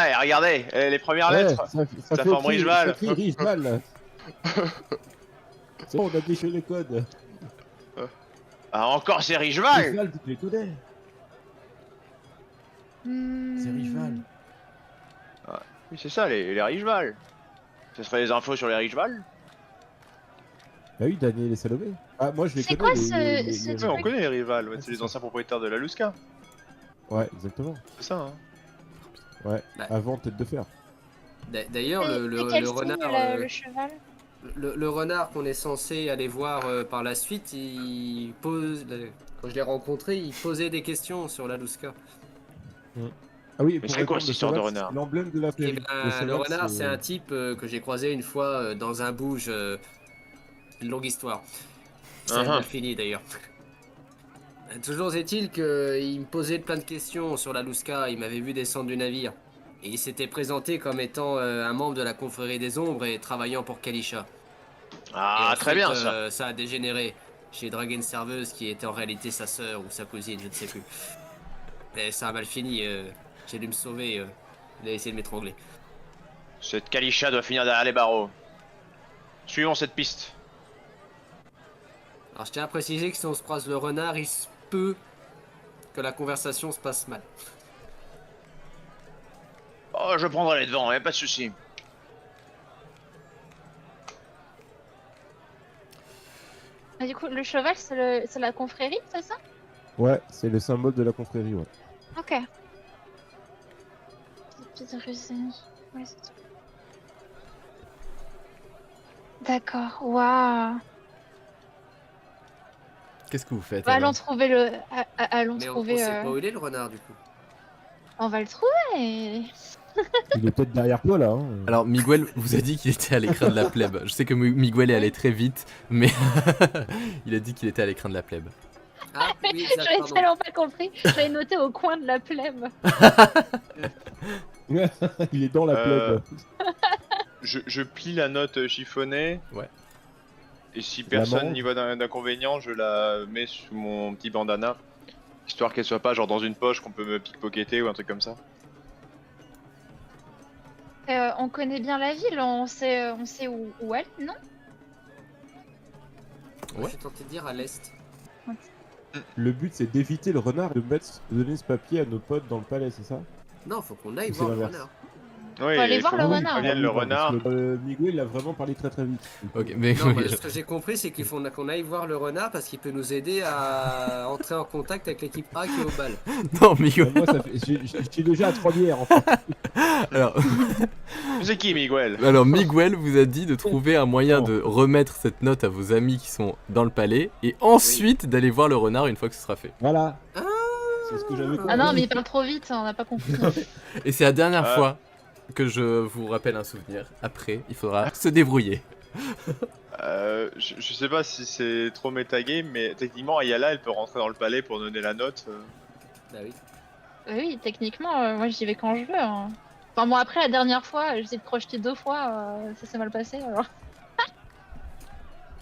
et regardez, les premières lettres. ça Ça fait forme écrit- Richeval. ça écrit Richeval, là. C'est bon, on a déchiré les codes. Ah, encore c'est Richeval. Richeval, tu les connais. C'est Richeval. Oui, c'est ça, les Richeval. Ce serait les infos sur les Richeval. Bah oui, Daniel et Salomé. Ah, moi je les C'est connais. quoi les- ce les- Ouais, on connaît les Richeval, ouais, Ouais, c'est c'est les ça. anciens propriétaires de la Lusca. Ouais, exactement. C'est ça, hein. Ouais, Bah. avant Tête de Fer. D'ailleurs C'est quel le signe, renard, le cheval? le renard qu'on est censé aller voir par la suite, il pose, quand je l'ai rencontré, il posait des questions sur la Lusca. Ah oui, Mais pour c'est quoi répondre, cette le histoire de cheval, renard c'est l'emblème de la Et prairie. ben, Le le cheval, renard, c'est un type que j'ai croisé une fois dans un bouge. Une longue histoire. Ça a Uh-huh. mal fini d'ailleurs. Toujours est-il qu'il me posait plein de questions sur la Lusca. Il m'avait vu descendre du navire. Et il s'était présenté comme étant un membre de la confrérie des ombres et travaillant pour Kalisha. Ah, Et très ensuite, bien ça. Ça a dégénéré. J'ai dragué une serveuse qui était en réalité sa sœur ou sa cousine, je ne sais plus. Et ça a mal fini. J'ai dû me sauver. Il a essayé de m'étrangler. Cette Kalisha doit finir derrière les barreaux. Suivons cette piste. Alors je tiens à préciser que si on se croise le renard, il se peut que la conversation se passe mal. Oh, je prendrai les devants, y'a pas de souci. Ah, du coup, le cheval, c'est la confrérie, c'est ça? Ouais, c'est le symbole de la confrérie, ouais. Ok. Petite rusée. Ouais, c'est tout. D'accord, waouh. Qu'est-ce que vous faites Bah, allons alors trouver le. Allons Mais on trouver. sait pas où il est le renard du coup. On va le trouver. Il est peut-être derrière toi, là. Hein. Alors, Miguel vous a dit qu'il était à l'écran de la plèbe. Je sais que Miguel est allé très vite, mais il a dit qu'il était à l'écran de la plèbe. Ah oui, exact, J'avais pardon. tellement pas compris. J'avais noté au coin de la plèbe. Il est dans la Euh, plèbe. Je plie la note chiffonnée. Ouais. Et si La personne mange. n'y voit d'inconvénient, je la mets sous mon petit bandana. Histoire qu'elle soit pas genre dans une poche qu'on peut me pickpocketer ou un truc comme ça. On connaît bien la ville, on sait où elle, non? Moi, je suis tenté de dire à l'est. Le but, c'est d'éviter le renard et de donner ce papier à nos potes dans le palais, c'est ça? Non, faut qu'on aille C'est voir le l'inverse. renard. Oui, aller il voir faut le qu'on renard. prévienne le Parce renard. que, Miguel, il a vraiment parlé très très vite. Ok, mais Non, mais ce que j'ai compris, c'est qu'il faut qu'on aille voir le renard parce qu'il peut nous aider à entrer en contact avec l'équipe A qui est au bal. non, Miguel. Moi, je suis déjà à 3 bières en fait. Alors, C'est qui, Miguel? alors, Miguel vous a dit de trouver un moyen Non. de remettre cette note à vos amis qui sont dans le palais et ensuite d'aller voir le renard une fois que ce sera fait. Voilà. Ah, C'est ce que j'avais compris. Ah non, mais il parle trop vite, on n'a pas compris. Et c'est la dernière Ah. fois que je vous rappelle un souvenir. Après, il faudra se débrouiller. Je sais pas si c'est trop métagame, mais techniquement, Ayala, elle peut rentrer dans le palais pour donner la note. Bah oui. Oui, techniquement, moi j'y vais quand je veux. Hein. Enfin bon, après la dernière fois, j'ai essayé de crocheter 2 fois, ça s'est mal passé alors.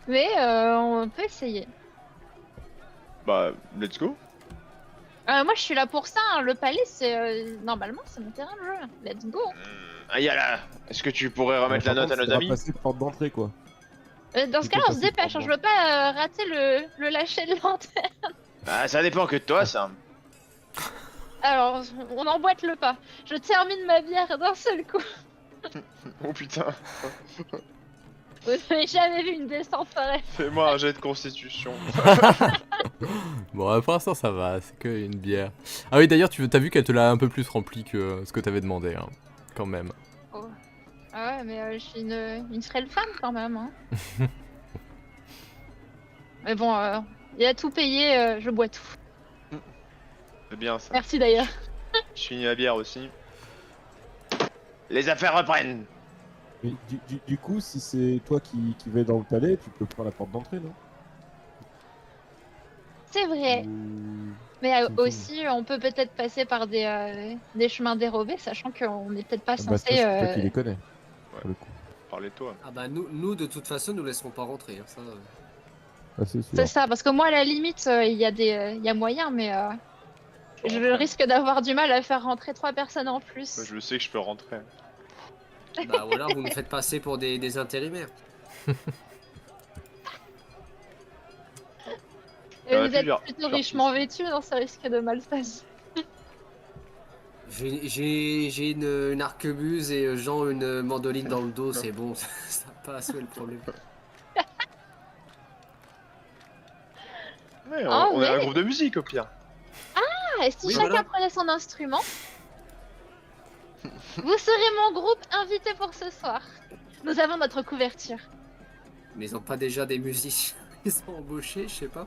Mais on peut essayer. Bah, let's go. Moi je suis là pour ça, hein. Le palais c'est normalement c'est mon terrain de jeu. Let's go. Ayala, est-ce que tu pourrais remettre la Par note à contre, nos ça va amis? passer porte d'entrée quoi. Dans ce Tu peux cas-là, on se passer dépêche, hein. pour Je veux pas rater le lâcher de lanterne. Ah, ça dépend que de toi, ça. Alors, on emboîte le pas. Je termine ma bière d'un seul coup. Oh putain, Vous n'avez jamais vu une descente pareille. fais-moi un jet de constitution. Bon, pour l'instant, ça va, c'est que une bière. Ah oui, d'ailleurs, t'as vu qu'elle te l'a un peu plus rempli que ce que t'avais demandé, hein, quand même. Ah ouais, mais je suis une frêle femme quand même. Hein. Mais bon, il a tout payé, je bois tout. C'est bien ça. Merci d'ailleurs. Je finis la bière aussi. Les affaires reprennent. Mais du coup, si c'est toi qui vas dans le palais, tu peux prendre la porte d'entrée, non? C'est vrai. Ou- Mais c'est aussi, on peut peut-être passer par des chemins dérobés, sachant qu'on n'est peut-être pas Ah bah, ça, censé. c'est toi qui les connais. Pour le coup. Parlez-toi. Ah bah nous de toute façon, nous laisserons pas rentrer. Hein, ça, Ah, c'est sûr. C'est ça, parce que moi, à la limite, il y a moyen, mais je risque d'avoir du mal à faire rentrer 3 personnes en plus. Moi, je sais que je peux rentrer. Bah ou alors vous nous faites passer pour des intérimaires. Et aurait vous pu êtes faire plutôt plusieurs richement vêtus, non, ça risque de mal se passer. J'ai une arquebuse et Jean une mandoline dans le dos, c'est bon, ça passe, ouais, le problème. Ouais, Ah, on est un ouais. groupe de musique au pire. Ah, et si Oui, chacun voilà. prenait son instrument, vous serez mon groupe invité pour ce soir. Nous avons notre couverture. Mais ils ont pas déjà des musiciens, ils sont embauchés, je sais pas.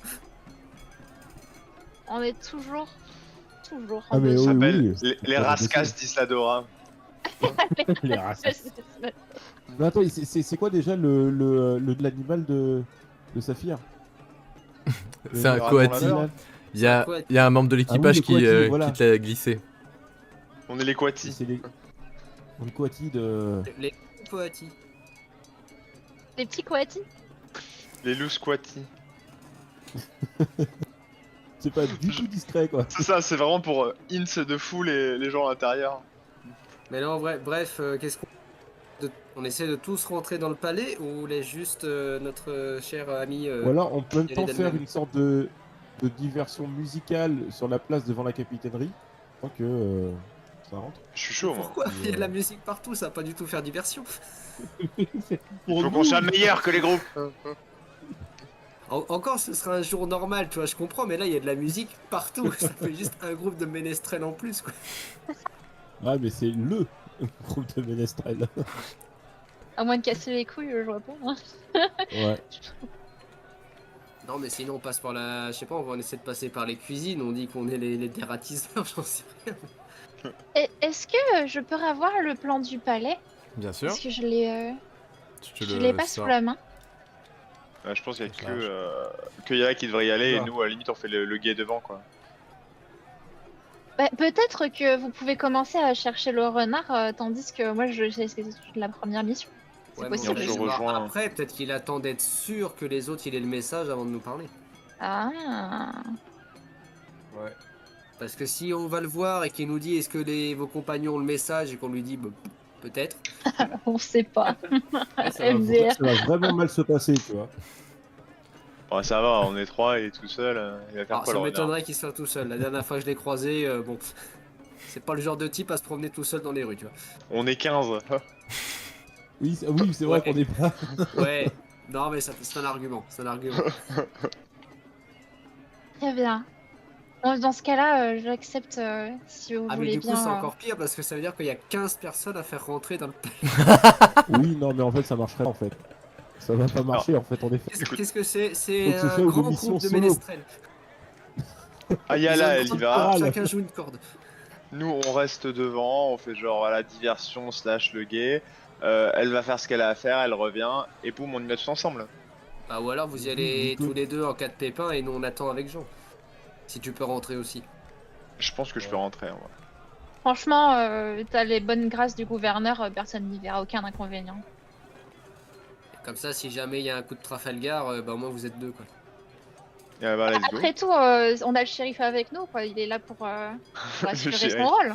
On est toujours Ah, en mais besoin. oui, S'appelle oui. les Rascas d'Isladora. Les racistes. Mais attends, c'est quoi déjà l'animal de Saphir? C'est un Le coati. raton Il y a, un coati. il y a un membre de l'équipage le qui, coati, voilà. qui te l'a glissé. On est les Quati. C'est les... On coati de... Les poati. Les petits coatis. Les loose Quati. C'est pas du tout discret quoi. C'est ça, c'est vraiment pour ins de fou les gens à l'intérieur. Mais non, bref, qu'est-ce qu'on... On essaie de tous rentrer dans le palais ou on laisse juste notre cher ami... Ou alors on peut en même y temps aller faire d'elle-même. une sorte de diversion musicale sur la place devant la capitainerie. Tant que ça rentre. Je suis chaud, moi. Pourquoi il y a la musique partout, ça va pas du tout faire diversion. Il faut qu'on soit meilleur que les groupes. Encore, ce sera un jour normal, tu vois, je comprends, mais là, il y a de la musique partout. Ça fait juste un groupe de ménestrels en plus, quoi. Ah mais c'est LE groupe de ménestrel. À moins de casser les couilles, je vois pas. Hein. Ouais. Non, mais sinon, on passe par la... Je sais pas, on essaie de passer par les cuisines, on dit qu'on est les dératiseurs, j'en sais rien. Est-ce que je peux avoir le plan du palais? Bien sûr. Parce que je l'ai Tu te je le l'ai pas sors. sous la main. Je pense qu'il y a Clash. que Yala qui devrait y aller et Ah. nous, à la limite, on fait le guet devant, quoi. Bah, peut-être que vous pouvez commencer à chercher le renard, tandis que moi, c'est la première mission. C'est Ouais, mais possible. on se va voir rejoint. après, peut-être qu'il attend d'être sûr que les autres, il ait le message avant de nous parler. Ah. Ouais. Parce que si on va le voir et qu'il nous dit est-ce que vos compagnons ont le message et qu'on lui dit bah, peut-être, On sait pas. Ça MDR. va vraiment mal se passer, tu vois. Bon, ça va, on est 3 et tout seul, il va faire alors, quoi ça le renard? m'étonnerait qu'il soit tout seul. La dernière fois que je l'ai croisé, bon, C'est pas le genre de type à se promener tout seul dans les rues, tu vois. On est 15. Oui, oui, c'est vrai Ouais. qu'on est pas. Ouais, non mais c'est un argument, c'est un argument. Très bien. Bon, dans ce cas-là, j'accepte si vous Ah mais voulez du coup bien. c'est encore pire parce que ça veut dire qu'il y a 15 personnes à faire rentrer dans le... Oui, non, mais en fait, ça marcherait en fait. Ça va pas marcher en fait, en effet. Qu'est-ce que c'est? Faut C'est que ce un soit une grand émission groupe de solo. ménestrels. Ayala, Ils ont une elle y grande va. corde, Ah, là. chacun joue une corde. Nous, on reste devant, on fait genre la diversion slash le gay. Elle va faire ce qu'elle a à faire, elle revient, et boum, on y va tous ensemble. Bah ou alors vous y Du allez coup- tous les deux en cas de pépin et nous on attend avec Jean. Si tu peux rentrer aussi. Je pense que je peux rentrer. En vrai. Franchement, t'as les bonnes grâces du gouverneur, personne n'y verra aucun inconvénient. Comme ça si jamais il y a un coup de Trafalgar, bah au moins vous êtes deux quoi. Bah, let's go. Après tout, on a le shérif avec nous, quoi. Il est là pour assurer shérif. son rôle.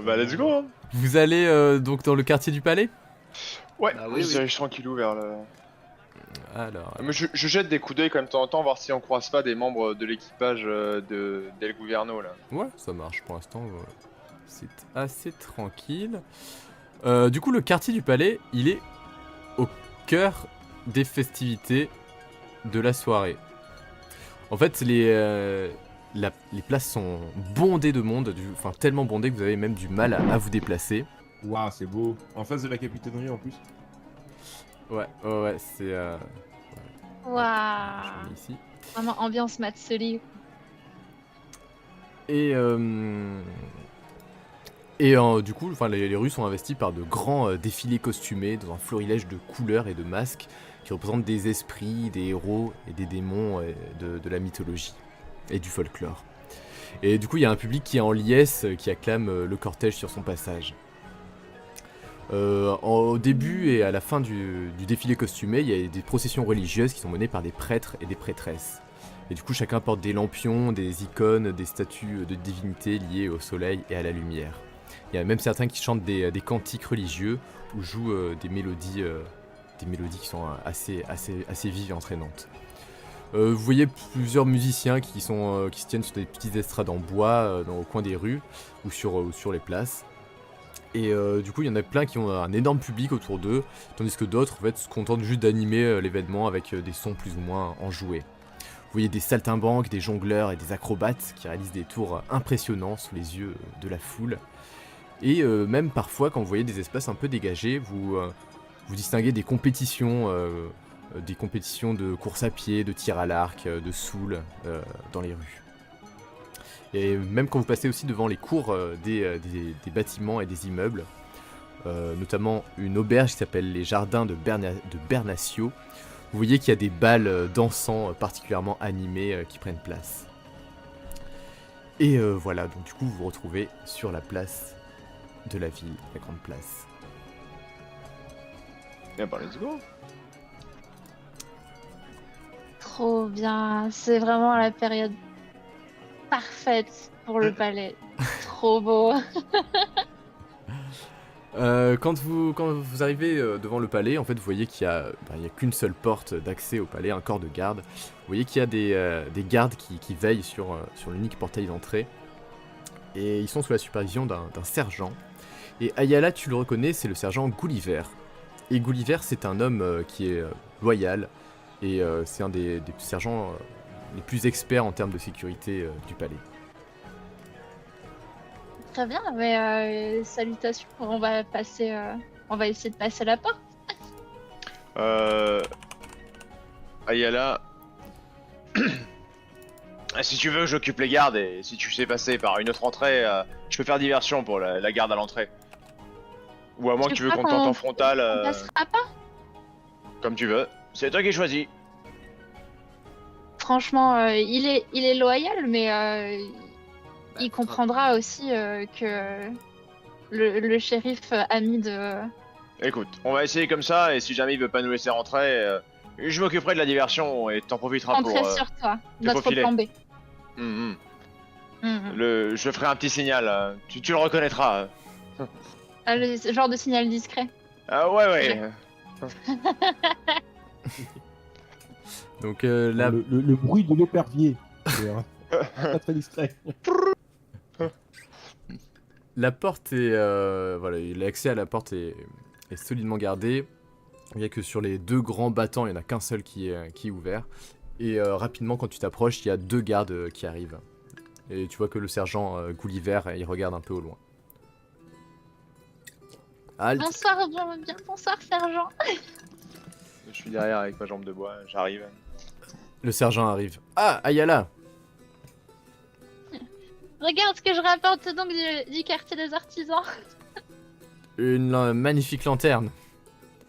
Bah, let's go. Hein. Vous allez donc dans le quartier du palais? Ouais, Bah on oui, se oui. dirige tranquillou vers le. Alors, Mais je jette des coups d'œil quand même de temps en temps, voir si on croise pas des membres de l'équipage de Del Gouverno là. ouais, ça marche pour l'instant. C'est assez tranquille. Du coup, le quartier du palais, il est au cœur des festivités de la soirée. En fait, les places sont bondées de monde, enfin tellement bondées que vous avez même du mal à vous déplacer. Waouh, c'est beau. En face de la capitainerie en plus. Ouais, ouais, c'est... Waouh. je mets ici. Vraiment ambiance Matsuri. Et du coup, enfin, les rues sont investies par de grands défilés costumés dans un florilège de couleurs et de masques qui représentent des esprits, des héros et des démons de la mythologie et du folklore. Et du coup, il y a un public qui est en liesse, qui acclame le cortège sur son passage. Au début et à la fin du défilé costumé, il y a des processions religieuses qui sont menées par des prêtres et des prêtresses. Et du coup, chacun porte des lampions, des icônes, des statues de divinités liées au soleil et à la lumière. Il y a même certains qui chantent des cantiques religieux ou jouent des mélodies qui sont assez vives et entraînantes. Vous voyez plusieurs musiciens qui se tiennent sur des petites estrades en bois au coin des rues ou sur les places. Et du coup, il y en a plein qui ont un énorme public autour d'eux, tandis que d'autres en fait, se contentent juste d'animer l'événement avec des sons plus ou moins enjoués. Vous voyez des saltimbanques, des jongleurs et des acrobates qui réalisent des tours impressionnants sous les yeux de la foule. Et même parfois, quand vous voyez des espaces un peu dégagés, vous distinguez des compétitions de course à pied, de tir à l'arc, de soul dans les rues. Et même quand vous passez aussi devant les cours des bâtiments et des immeubles, notamment une auberge qui s'appelle les Jardins de Bernasio, vous voyez qu'il y a des balles dansants particulièrement animées qui prennent place. Et voilà, donc du coup vous vous retrouvez sur la place de la ville, la grande place. Et bah, let's go. Trop bien. C'est vraiment la période parfaite pour le palais. Trop beau. Quand vous arrivez devant le palais, en fait, vous voyez qu'il y a qu'une seule porte d'accès au palais, un corps de garde. Vous voyez qu'il y a des gardes qui veillent sur l'unique portail d'entrée. Et ils sont sous la supervision d'un sergent. Et Ayala, tu le reconnais, c'est le sergent Gulliver. Et Gulliver, c'est un homme qui est loyal. Et c'est un des sergents les plus experts en termes de sécurité du palais. Très bien, mais salutations. On va essayer de passer la porte. Ayala. Si tu veux, j'occupe les gardes et si tu sais passer par une autre entrée, je peux faire diversion pour la garde à l'entrée. Ou à moins que tu veux qu'on tente en frontal, On passera pas. comme tu veux. C'est toi qui choisis. Franchement, il est loyal, mais Bah, il comprendra aussi que le shérif ami de... Écoute, on va essayer comme ça et si jamais il veut pas nous laisser rentrer, je m'occuperai de la diversion et t'en profiteras pour. Rentrer sur toi, notre faufiler. plan B. Mhm. Mhm. Je ferai un petit signal. Tu le reconnaîtras. Ce genre de signal discret. Ah ouais. Donc là, Le bruit de l'épervier. Pas très discret. La porte est... voilà, l'accès à la porte est solidement gardé. Il n'y a que sur les 2 grands battants, il n'y en a qu'un seul qui est ouvert. Et rapidement, quand tu t'approches, il y a 2 gardes qui arrivent. Et tu vois que le sergent Gulliver, il regarde un peu au loin. Halt. Bonsoir, sergent. Je suis derrière avec ma jambe de bois, j'arrive. Le sergent arrive. Ah, Ayala. Regarde ce que je rapporte donc du quartier des artisans. Une magnifique lanterne.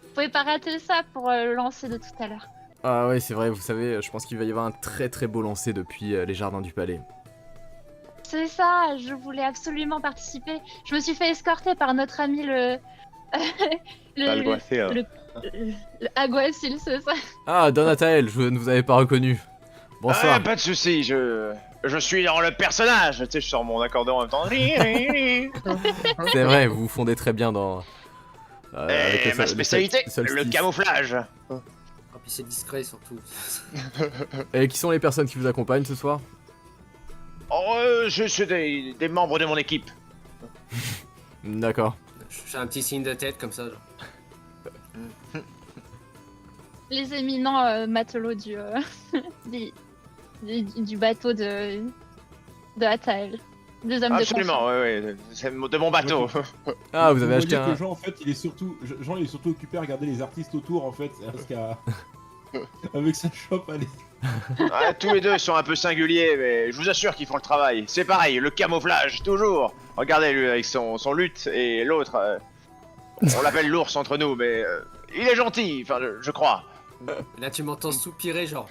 Vous pouvez pas rater ça pour le lancer de tout à l'heure. Ah ouais, c'est vrai, vous savez, je pense qu'il va y avoir un très beau lancer depuis les jardins du palais. C'est ça, je voulais absolument participer. Je me suis fait escorter par notre ami le Alguacil. le Aguacil, c'est ça. Ah, Donatael, je ne vous avais pas reconnu. Bonsoir. Ah, pas de soucis, je suis dans le personnage. Tu sais, je sors mon accordéon en même temps. C'est vrai, vous vous fondez très bien dans... avec Et ma spécialité, le solstice. camouflage. Oh, puis c'est discret surtout. Et qui sont les personnes qui vous accompagnent ce soir? Oh, je suis des membres de mon équipe. D'accord. Je fais un petit signe de tête comme ça, genre. Les éminents matelots du bateau de Atael. Des hommes Absolument, oui, c'est de mon bateau. Ah, vous avez acheté voyez un... que Jean, en fait, il est surtout occupé à regarder les artistes autour, en fait, parce qu'à... avec sa shop, allez. Ouais, tous les deux sont un peu singuliers, mais je vous assure qu'ils font le travail. C'est pareil, le camouflage, toujours. Regardez lui avec son luth et l'autre, on l'appelle l'ours entre nous, mais il est gentil, enfin je crois. Et là, tu m'entends soupirer, genre.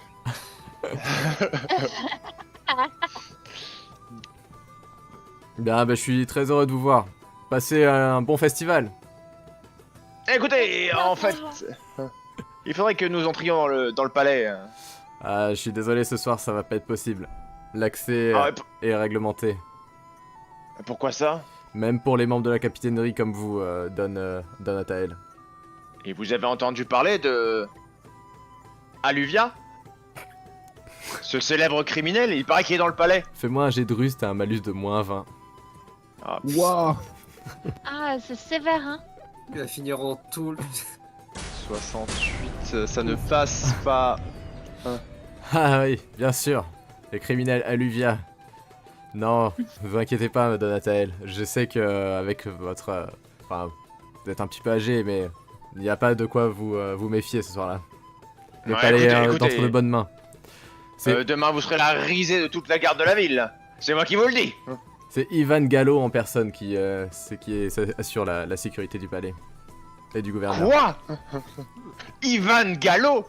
Bien, bah, je suis très heureux de vous voir. Passez un bon festival. Écoutez, en fait, il faudrait que nous entrions dans le palais. Ah, je suis désolé, ce soir, ça va pas être possible. L'accès Ah, et est réglementé. pourquoi ça? Même pour les membres de la capitainerie comme vous, Donatael. Et vous avez entendu parler de... Alluvia? Ce célèbre criminel, il paraît qu'il est dans le palais. Fais-moi un jet de ruse, t'as un malus de -20. Ah, Waouh. Ah, c'est sévère, hein. Il va finir en tôle. 68, ça ne passe pas. Ah oui, bien sûr. Les criminels Alluvia. Non, ne vous inquiétez pas, Donatael. Je sais que avec votre... Enfin, vous êtes un petit peu âgé, mais il n'y a pas de quoi vous méfier ce soir-là. Le Ouais, palais est écoutez, entre de bonnes mains. C'est Demain, vous serez la risée de toute la garde de la ville. C'est moi qui vous le dis. c'est Ivan Gallo en personne qui assure la sécurité du palais. Et du gouverneur. Quoi? Ivan Gallo?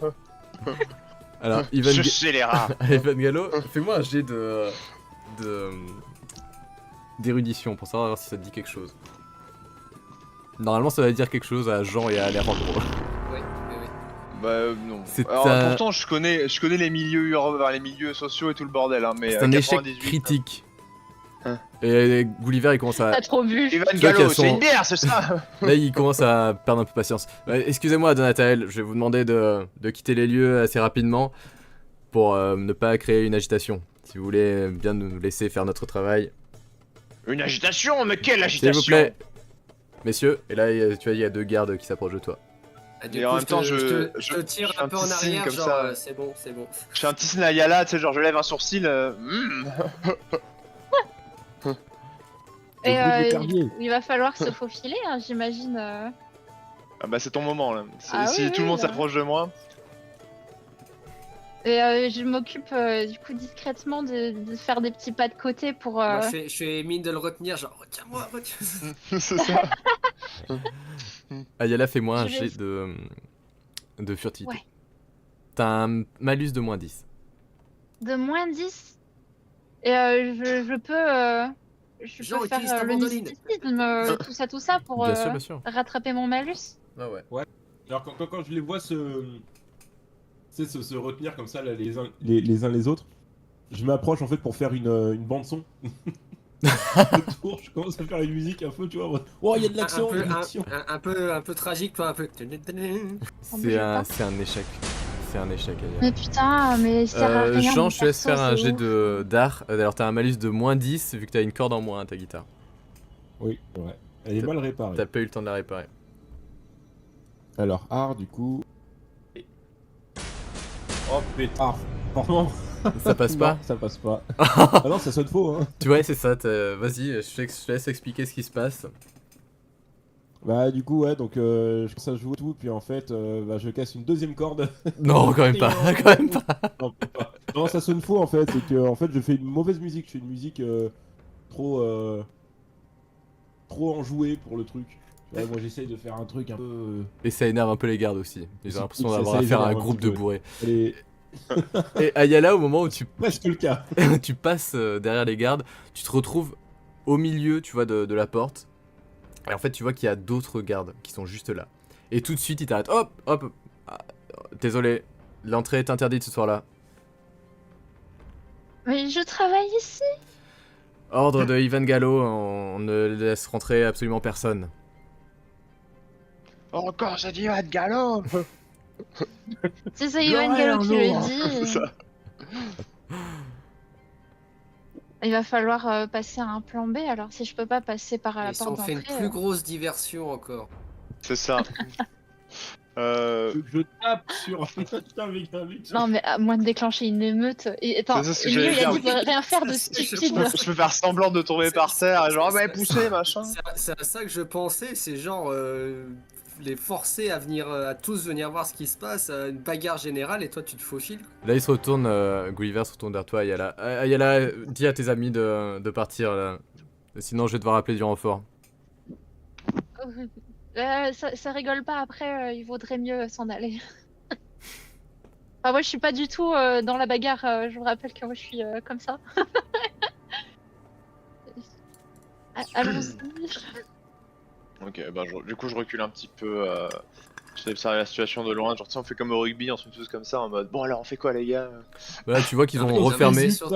Alors, Ivan, Ce scélérat. Ivan Gallo, fais-moi un jet d'érudition pour savoir si ça te dit quelque chose. Normalement, ça va dire quelque chose à Jean et à Alejandro. Oui, oui, oui. Bah non. C'est Alors, un- pourtant, je connais les milieux urbains, les milieux sociaux et tout le bordel, hein, mais C'est un échec 98, critique. Hein. Et Gulliver, il commence à... T'as trop bu. Ivan vois qu'il y Gallo, a c'est son- une bière, c'est ça? Là, il commence à perdre un peu patience. Excusez-moi, Donatael, je vais vous demander de quitter les lieux assez rapidement pour ne pas créer une agitation. Si vous voulez bien nous laisser faire notre travail. Une agitation? Mais quelle S'il agitation? vous plaît. Messieurs, et là, tu vois, il y a 2 gardes qui s'approchent de toi. Ah, du Et coup, en même temps, je te je tire fais un peu en petit signe arrière, comme genre, ça. c'est bon, c'est bon. Je fais un petit signe à Yala, tu sais, genre je lève un sourcil. Et Le bruit des carbiers. il va falloir se faufiler, hein, j'imagine. Ah bah c'est ton moment là. Ah Si oui, tout le oui, monde là. s'approche de moi. Et je m'occupe du coup discrètement de faire des petits pas de côté pour. Moi, je fais mine de le retenir, genre, retiens-moi, retiens. C'est ça. Ayala, fais-moi un Je vais- jet de furtivité. Ouais. T'as un malus de -10. De -10. Et je peux. Je Jean, peux faire utilise ta le mandoline. mysticisme, tout ça pour Bien sûr, bien sûr. rattraper mon malus. Ah ouais. Alors quand je les vois se retenir comme ça là, les uns les autres, je m'approche en fait pour faire une bande son. Autour, je commence à faire une musique un peu, tu vois. Oh, il y a de l'action, il y a de l'action. Un peu tragique, toi, un peu. C'est un échec. c'est un échec. Ayala. Mais putain, mais il sert à rien. Jean, mon je te laisse perso, faire un c'est jet ouf. d'art. Alors t'as un malus de -10 vu que t'as une corde en moins à ta guitare. Oui, ouais. Elle est mal réparée. T'as pas eu le temps de la réparer. Alors, art, du coup. Oh pétard. Franchement. Ça passe pas. Non, ça passe pas. Ah non, ça sonne faux, hein. Tu vois, c'est ça. Vas-y, je te laisse expliquer ce qui se passe. Bah, du coup, ouais, donc je commence à jouer tout, puis en fait, bah, je casse une deuxième corde. Non, quand même pas. Quand même pas. Non, pas. Non, ça sonne faux en fait, c'est que en fait, je fais une mauvaise musique. Je fais une musique trop, trop enjouée pour le truc. Ouais, moi, j'essaye de faire un truc un peu. Et ça énerve un peu les gardes aussi. Ils ont l'impression Ça d'avoir les affaire à un énerve un groupe petit de peu. bourrés. Et Et Ayala, au moment où tu presque le cas. tu passes derrière les gardes, tu te retrouves au milieu, tu vois, de la porte. Et en fait, tu vois qu'il y a d'autres gardes qui sont juste là. Et tout de suite, ils t'arrêtent. Hop, hop. Ah, désolé, l'entrée est interdite ce soir-là. Mais je travaille ici. Ordre de Ivan Gallo, on ne laisse rentrer absolument personne. Encore ça dit de galop. Si c'est Ivan L'oreille, Gallo un qui jour. le dit, Ça. il va falloir passer à un plan B. Alors si je peux pas passer par la Et si on porte fait une d'entrée, plus grosse diversion encore. C'est ça. Je tape sur un mec avec. non mais à moins de déclencher une émeute. Et attends, C'est ça ce que Emilio, j'allais il a dire. dit de rien faire de C'est- stupide. Je peux faire semblant de tomber par terre et genre ah bah poussez machin. C'est à ça que je pensais, c'est genre les forcer à venir, à tous venir voir ce qui se passe, à une bagarre générale et toi tu te faufiles. Là, il se retourne, Gulliver se retourne vers toi, Ayala. Ayala, dis à tes amis de partir là. Sinon, je vais devoir appeler du renfort. Ça rigole pas après, il vaudrait mieux s'en aller. Enfin, moi je suis pas du tout dans la bagarre, je vous rappelle que moi je suis comme ça. Allons-y. Ok, bah du coup je recule un petit peu. J'essaie d'observer la situation de loin. Genre tu sais, on fait comme au rugby, on se met tous comme ça en mode bon alors on fait quoi les gars? Là, tu vois qu'ils ont Non, mais refermé. c'est surtout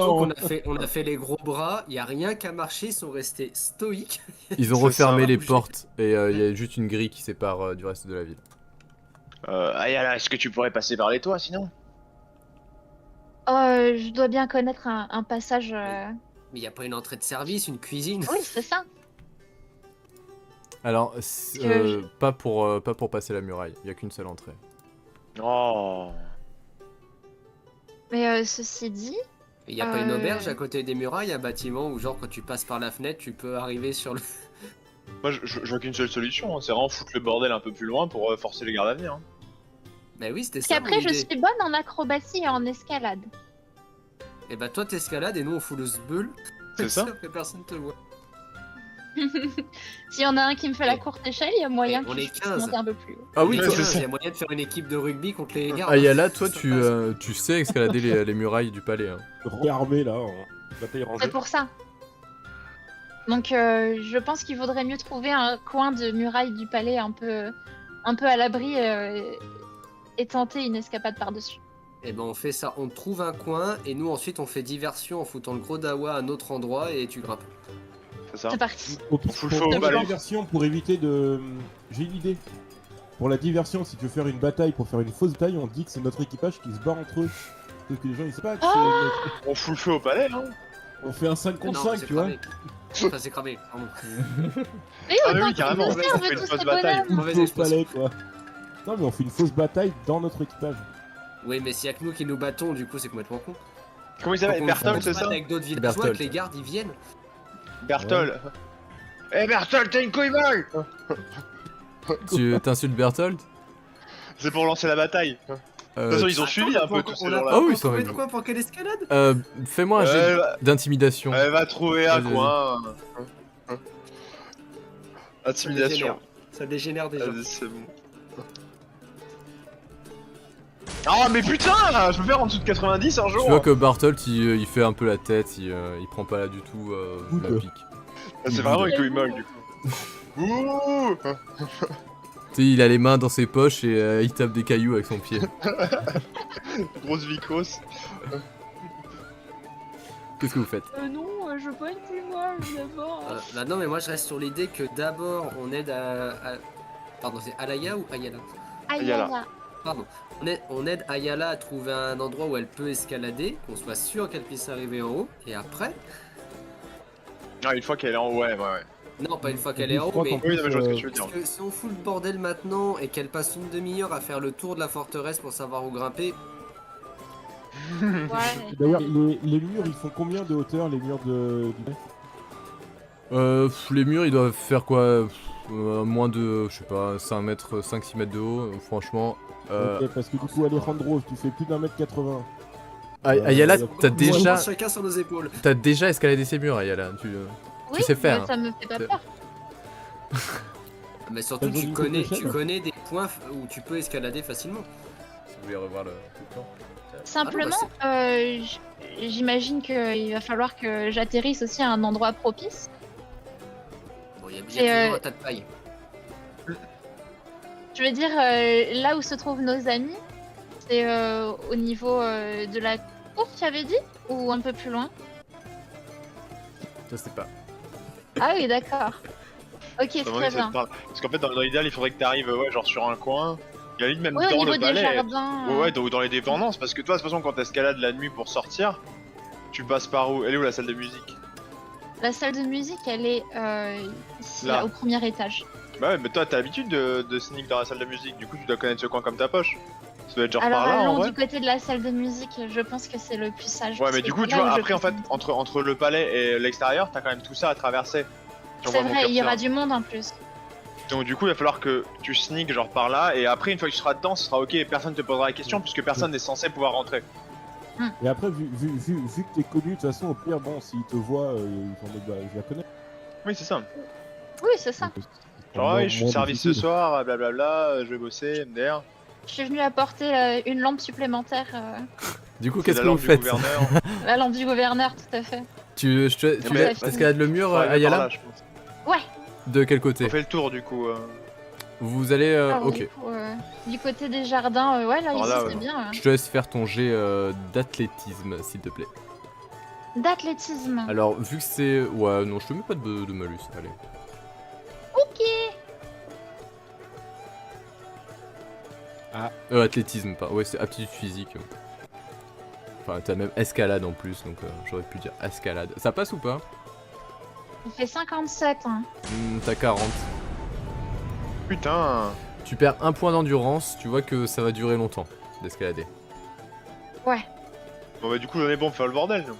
qu'on a fait les gros bras, il y a rien qu'à marcher, ils sont restés stoïques. Ils ont C'est refermé ça. les portes et il y a juste une grille qui sépare du reste de la ville. Ayala, est-ce que tu pourrais passer par les toits sinon? Je dois bien connaître un passage. Mais il n'y a pas une entrée de service, une cuisine. Oui, c'est ça. Alors, Que pas pour passer la muraille, il y a qu'une seule entrée. Oh. Mais ceci dit, Il n'y a pas une auberge à côté des murailles, un bâtiment où genre quand tu passes par la fenêtre, tu peux arriver sur le... Moi je vois qu'une seule solution, hein, c'est vraiment foutre le bordel un peu plus loin pour forcer les gardes à venir. Hein. Bah oui, c'était parce ça qu'après mon je idée. suis bonne en acrobatie et en escalade. Et bah toi t'escalades et nous on fout le sbeul. C'est ça? Après personne te voit. S'il y en a un qui me fait la courte échelle, il y a moyen on que est je puisse 15. monter un peu plus haut. Ah oui, Ouais, toi, c'est ça. Il y a moyen de faire une équipe de rugby contre les gardes. Ayala, toi, Ça tu, passe. tu sais escalader les murailles du palais. Hein. Réarmé là, en bataille rangée. C'est pour ça. Donc je pense qu'il vaudrait mieux trouver un coin de muraille du palais un peu à l'abri et tenter une escapade par-dessus. Et ben on fait ça, on trouve un coin et nous ensuite on fait diversion en foutant le gros dawa à un autre endroit et tu grimpes. C'est ça? C'est parti. Ok, On fout le pour feu au la balai. diversion, pour éviter de. J'ai une idée. Pour la diversion, si tu veux faire une bataille, pour faire une fausse bataille, on dit que c'est notre équipage qui se bat entre eux. Parce que les gens ils savent pas que c'est notre- On fout le feu au palais hein? On fait un 5 contre 5, c'est tu vois. cramé. Enfin c'est cramé, pardon. Mais Ah autant oui, qu'ils carrément, nous on fait servent une tous fausse ces bataille. bonhommes. Mauvaise Au expression. palais, quoi. Non, mais on fait une fausse bataille dans notre équipage. Oui mais s'il y a que nous qui nous battons du coup c'est complètement con. Comment il Donc, s'appelle? on Berthold, se c'est bat ça? avec d'autres villageois Berthold. que les gardes ils viennent. Berthold. Eh Berthold, t'as une couille molle! Tu t'insultes Berthold C'est pour lancer la bataille. De toute façon, ils ont suivi un peu tous ces On a gens-là. pas Ah oui, encore ils sont trouvé de avec quoi pour quelle escalade? Fais-moi un jet Elle va- d'intimidation. elle va trouver un Vas-y, coin. Ça Intimidation. dégénère. Ça dégénère déjà. Vas-y, c'est bon. Ah mais putain! Je peux faire en dessous de 90 un jour! Tu vois que Barthold il fait un peu la tête, il prend pas là du tout la Good. pique. Ah, c'est vraiment une couille molle du coup. Ouh! Tu sais, il a les mains dans ses poches et il tape des cailloux avec son pied. Grosse vicose. Qu'est-ce que vous faites? Non, je veux pas être plus molle d'abord. Bah non mais moi je reste sur l'idée que d'abord on aide à... Pardon c'est Alaya ou Ayala? Aïe, Ayala. aïe, aïe. pardon. On aide Ayala à trouver un endroit où elle peut escalader, qu'on soit sûr qu'elle puisse arriver en haut, et après... Ah, une fois qu'elle est en haut, ouais. Non, pas une fois Et qu'elle puis, est je en haut, crois mais... qu'en Oui, non, mais je vois ce que plus, tu veux dire. Parce que si on fout le bordel maintenant et qu'elle passe une demi-heure à faire le tour de la forteresse pour savoir où grimper, Ouais. D'ailleurs, les murs, ils font combien de hauteur, les murs du... Les murs ils doivent faire quoi moins de, je sais pas, 5 mètres, 5-6 mètres de haut, franchement. Ok, parce que du coup, Alejandro, tu fais plus d'1m80. Ayala, t'as Moi, déjà, chacun sur nos épaules. escaladé ces murs, Ayala. Oui, sais faire, mais hein. ça me fait pas peur. Mais surtout, T'as tu besoin connais, d'une tu échelle connais des points où tu peux escalader facilement. Si vous voulez revoir le plan. Simplement, j'imagine qu'il va falloir que j'atterrisse aussi à un endroit propice. Bon, il y a C'est, toujours un tas de paille. Je veux dire, là où se trouvent nos amis, c'est au niveau de la cour, tu avais dit? Ou un peu plus loin? Je sais pas. Ah oui, d'accord. Ok, Ça très bien. Parce qu'en fait, dans l'idéal, il faudrait que t'arrives, ouais, genre sur un coin. Il y a limite même Oui, au dans niveau le des palais. jardins. Ouais, ou dans les dépendances. Parce que toi, de toute façon, quand t'escalades la nuit pour sortir, tu passes par où? Elle est où la salle de musique? La salle de musique, elle est ici, Là. là, au premier étage. Bah ouais, mais toi, t'as l'habitude de sneak dans la salle de musique. Du coup, tu dois connaître ce coin comme ta poche. Ça doit être genre Alors, par là, en allons vrai. du côté de la salle de musique, je pense que c'est le plus sage. Ouais, parce mais que du coup, c'est tu là vois, où je après, en peux fait, monter. entre le palais et l'extérieur, t'as quand même tout ça à traverser. Si on C'est voit mon vrai, il y curseur. aura du monde en plus. Donc du coup, il va falloir que tu sneak genre par là, et après, une fois que tu seras dedans, ce sera ok, personne te posera la question, puisque personne n'est censé pouvoir rentrer. Et après, vu que t'es connu, de toute façon, au pire, bon, s'ils te voient, ils vont dire, bah, je la connais. Oui, c'est ça. Oui, c'est ça. Donc, Genre, moins- oui, je suis de moins service ce difficile. soir, blablabla, je vais bosser, MDR. Je suis venue apporter une lampe supplémentaire. Du coup, C'est qu'est-ce la que vous lampe du faites? gouverneur. La lampe du gouverneur, tout à fait. Tu Eh ben, escalades le mur, Faut arriver par Ayala? là, je pense. Ouais. De quel côté? On fait le tour du coup. Vous allez, Alors, ok. du coup, du côté des jardins, ouais, là, Alors ici, là, c'est ouais. bien. Je te laisse faire ton jet d'athlétisme, s'il te plaît. D'athlétisme. Alors, vu que c'est... Ouais, non, je te mets pas de malus, allez. Ok. Athlétisme, pas. Ouais, c'est aptitude physique. Enfin, t'as même escalade en plus, donc j'aurais pu dire escalade. Ça passe ou pas? Il fait 57. Hein. T'as 40. Putain. Tu perds un point d'endurance, tu vois que ça va durer longtemps d'escalader. Ouais. Bon bah du coup, on est bon pour faire le bordel. Nous.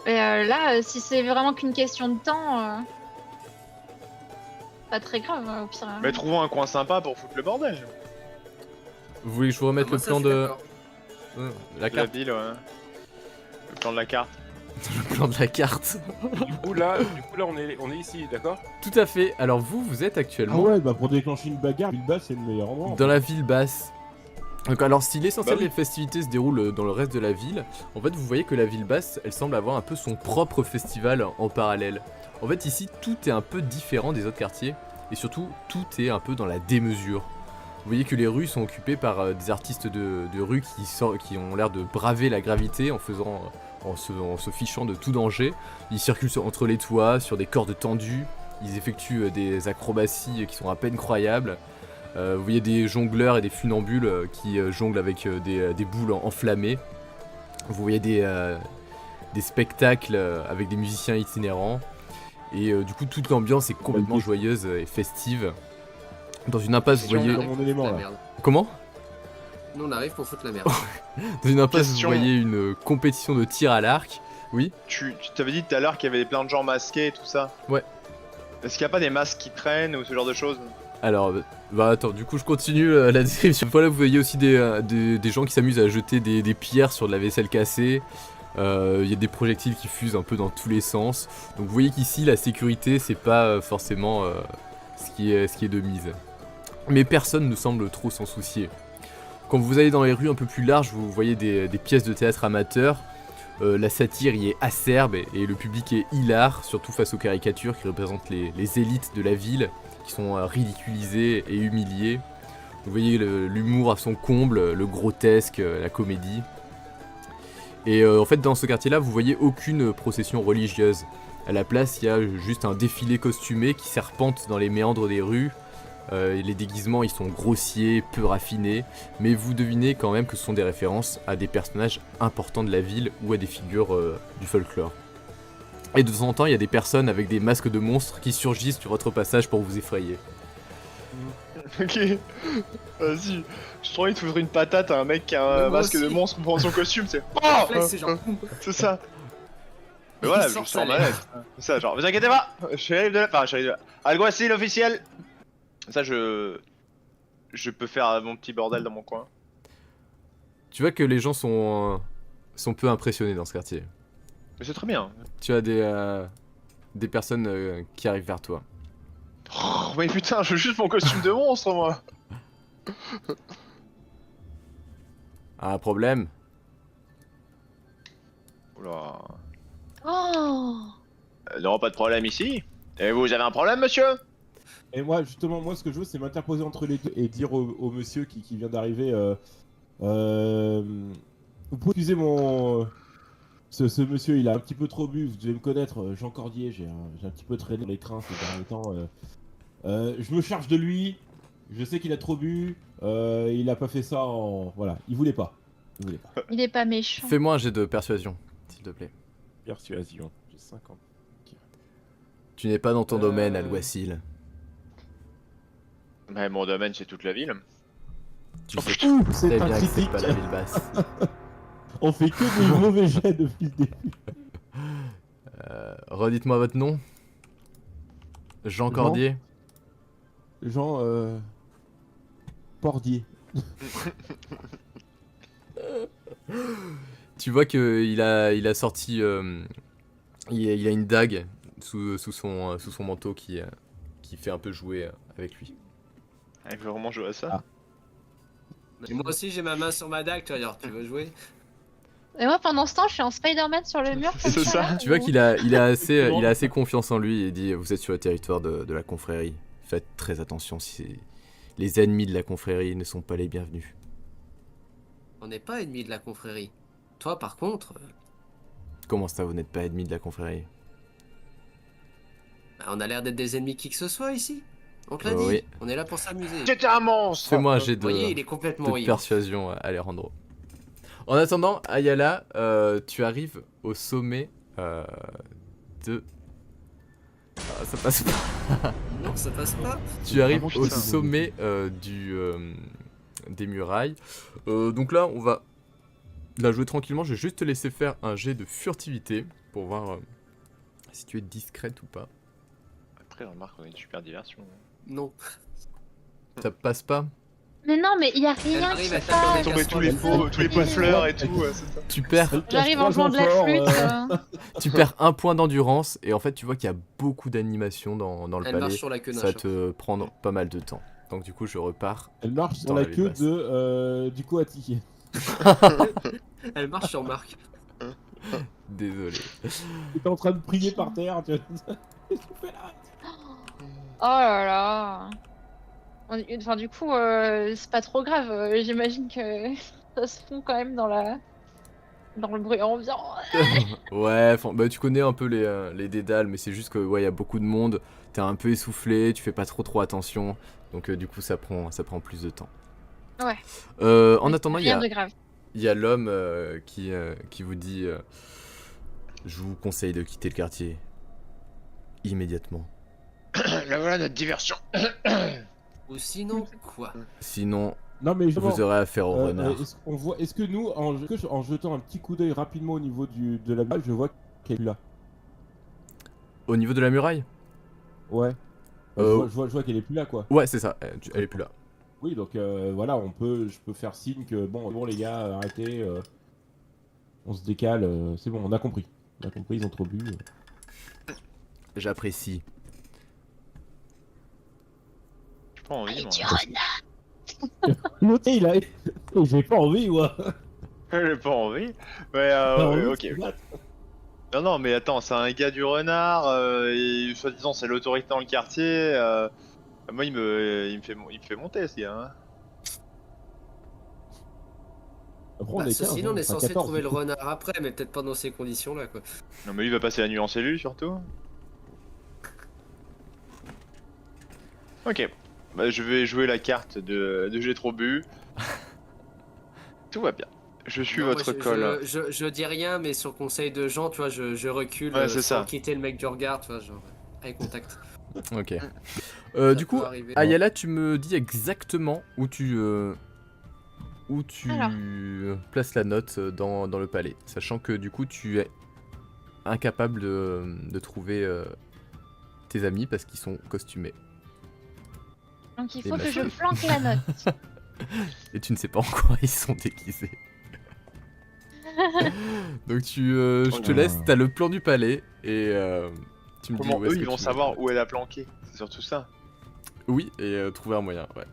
Et là, si c'est vraiment qu'une question de temps, pas très grave, au pire. Mais trouvons un coin sympa pour foutre le bordel. Vous voulez que je vous remette Moi, le ça, plan je suis de... d'accord. La La carte. ville, ouais. Le plan de la carte. Le plan de la carte. Du coup là, on est ici, d'accord? Tout à fait. Alors vous êtes Ah actuellement ouais, bah pour déclencher une bagarre, Bilbao, c'est le meilleur endroit. en dans la ville basse. Donc alors si l'essentiel Bah oui. des festivités se déroule dans le reste de la ville, en fait vous voyez que la ville basse, elle semble avoir un peu son propre festival en parallèle. En fait ici tout est un peu différent des autres quartiers et surtout tout est un peu dans la démesure. Vous voyez que les rues sont occupées par des artistes de rue qui ont l'air de braver la gravité en se fichant de tout danger. Ils circulent entre les toits, sur des cordes tendues, ils effectuent des acrobaties qui sont à peine croyables. Vous voyez des jongleurs et des funambules qui jonglent avec des boules enflammées. Vous voyez des spectacles avec des musiciens itinérants. Et du coup, toute l'ambiance est complètement joyeuse et festive. Dans une impasse, vous Question, voyez... dans mon élément, La là. merde. Comment? Nous, on arrive pour foutre la merde. Dans une impasse, Question. vous voyez une compétition de tir à l'arc. Oui. Tu t'avais dit tout à l'heure qu'il y avait plein de gens masqués et tout ça. Ouais. Est-ce qu'il n'y a pas des masques qui traînent ou ce genre de choses? Alors, bah attends, du coup je continue la description. Voilà, vous voyez aussi des gens qui s'amusent à jeter des pierres sur de la vaisselle cassée. Il y a des projectiles qui fusent un peu dans tous les sens. Donc vous voyez qu'ici la sécurité c'est pas forcément ce qui est de mise. Mais personne ne semble trop s'en soucier. Quand vous allez dans les rues un peu plus larges, vous voyez des pièces de théâtre amateurs. La satire y est acerbe et le public est hilar, surtout face aux caricatures qui représentent les élites de la ville, qui sont ridiculisées et humiliées. Vous voyez l'humour à son comble, le grotesque, la comédie. Et en fait dans ce quartier là vous voyez aucune procession religieuse. À la place, il y a juste un défilé costumé qui serpente dans les méandres des rues. Les déguisements, ils sont grossiers, peu raffinés, mais vous devinez quand même que ce sont des références à des personnages importants de la ville ou à des figures du folklore. Et de temps en temps, il y a des personnes avec des masques de monstres qui surgissent sur votre passage pour vous effrayer. Ok, vas-y. J'ai trop envie de foutre une patate à un mec qui a un Mais moi masque de aussi. monstre pour son costume, c'est. Réflexe, c'est genre. C'est ça. Mais Il voilà, sort je sa sors ma lettre. C'est ça, genre, vous inquiétez pas, je suis allé de la. Enfin, je suis allé de la. Alguacil officiel. Ça, je peux faire mon petit bordel dans mon coin. Tu vois que les gens sont peu impressionnés dans ce quartier. Mais c'est très bien. Tu as des personnes qui arrivent vers toi. Oh, mais putain, je veux juste mon costume de monstre, moi. Un problème? Oula. Oh. Non, pas de problème ici. Et vous avez un problème, monsieur? Et moi, justement, moi, ce que je veux, c'est m'interposer entre les deux et dire au monsieur qui vient d'arriver, vous pouvez excuser mon... Ce monsieur, il a un petit peu trop bu, vous devez me connaître, Jean Cordier, j'ai un petit peu traîné dans les trains ces derniers temps. Je me charge de lui, je sais qu'il a trop bu, il a pas fait ça en... Voilà, il voulait pas. Il voulait pas. Il est pas méchant. Fais-moi un jet de persuasion, s'il te plaît. Persuasion, j'ai 50. Tu n'es pas dans ton domaine, Euh. Alguacil. Mais mon domaine, c'est toute la ville. Tu sais C'est très un bien que c'est critique. pas la ville basse. On fait que des mauvais jets depuis le début. Redites-moi votre nom. Jean Cordier. Jean, Pordier. Tu vois qu'il a sorti... il a une dague sous son manteau qui fait un peu jouer avec lui. Il veut vraiment jouer à ça? Ah. Et moi aussi, j'ai ma main sur ma dague, toi, alors tu veux jouer? Et moi, pendant ce temps, je suis en Spider-Man sur le mur. comme C'est ça. là, Tu vois ou- qu'il a assez confiance en lui et dit vous êtes sur le territoire de la confrérie. Faites très attention si les ennemis de la confrérie ne sont pas les bienvenus. On n'est pas ennemis de la confrérie. Toi, par contre, Comment ça, vous n'êtes pas ennemis de la confrérie? bah, on a l'air d'être des ennemis qui que ce soit ici. On te l'a dit, Oui. on est là pour s'amuser. C'était un monstre! Fais-moi un jet Vous voyez, il est de complètement ivre. persuasion, Alejandro. En attendant, Ayala, tu arrives au sommet de... Ah, ça passe pas. Non, ça passe pas. Tu arrives Vraiment, au putain. sommet des murailles. Donc là, on va la jouer tranquillement. Je vais juste te laisser faire un jet de furtivité pour voir si tu es discrète ou pas. Après, remarque, on a une super diversion. Non. Ça passe pas. Mais non, mais il y a Elle rien arrive qui à se taper dans les passe. Tomber tous les pots, tous les pots de fleurs et tout, ouais, c'est ça. Tu perds, J'arrive en jouant de la flûte. tu perds un point d'endurance et en fait tu vois qu'il y a beaucoup d'animation dans le Elle palais. marche sur la queue d'un Ça va chat. te prendre pas mal de temps. Donc du coup je repars. Elle marche sur Dans la la ville queue basse. du Coati. Elle marche sur Marc. Désolé. T'es en train de prier par terre, tu vois. Oh là là. Enfin, du coup, c'est pas trop grave. J'imagine que ça se fond quand même dans le bruit ambiant. Ouais, bah tu connais un peu les dédales, mais c'est juste que ouais, il y a beaucoup de monde, t'es un peu essoufflé, tu fais pas trop attention, donc du coup ça prend plus de temps. Ouais. En attendant, il y Rien a, de grave. il y a l'homme qui vous dit je vous conseille de quitter le quartier immédiatement. Là voilà notre diversion. Ou sinon, quoi? Sinon, Non mais justement, vous aurez affaire au renard. est-ce que nous, en jetant un petit coup d'œil rapidement au niveau de la muraille, je vois qu'elle est là. Au niveau de la muraille? Ouais. Euh, Je vois qu'elle est plus là, quoi. Ouais, c'est ça, elle est plus là. Oui, donc voilà, je peux faire signe que bon les gars, arrêtez, on se décale, c'est bon, on a compris. On a compris, ils ont trop bu. J'apprécie. J'ai pas envie, moi. L'autre, il a. J'ai pas envie, moi. J'ai pas envie. Mais ouais, ok. Non, mais attends, c'est un gars du renard, et soi-disant c'est l'autorité dans le quartier. Moi, il me fait monter, ce gars. Hein. Après, on Bah, est ceci 15, dit, on est enfin, censé 14. trouver le renard après, mais peut-être pas dans ces conditions-là, quoi. Non mais lui il va passer la nuit en cellule surtout. Ok. Bah je vais jouer la carte de j'ai trop bu. Tout va bien. Je suis Non, moi, votre col. je dis rien, mais sur conseil de gens, tu vois, je recule Ouais, c'est sans ça. quitter le mec du regard, tu vois, genre, eye contact. Ok. Ça Du coup, peut arriver. Ayala, tu me dis exactement où tu Alors. places la note dans le palais, sachant que du coup tu es incapable de trouver tes amis parce qu'ils sont costumés. Donc il Et faut que je masqués. planque la note. Et tu ne sais pas en quoi ils sont déguisés. Donc je te laisse, t'as le plan du palais et tu me dis Comment où est-ce eux que ils vont tu savoir mets ta où elle a planqué? C'est surtout ça. note. Oui, et trouver un moyen, ouais.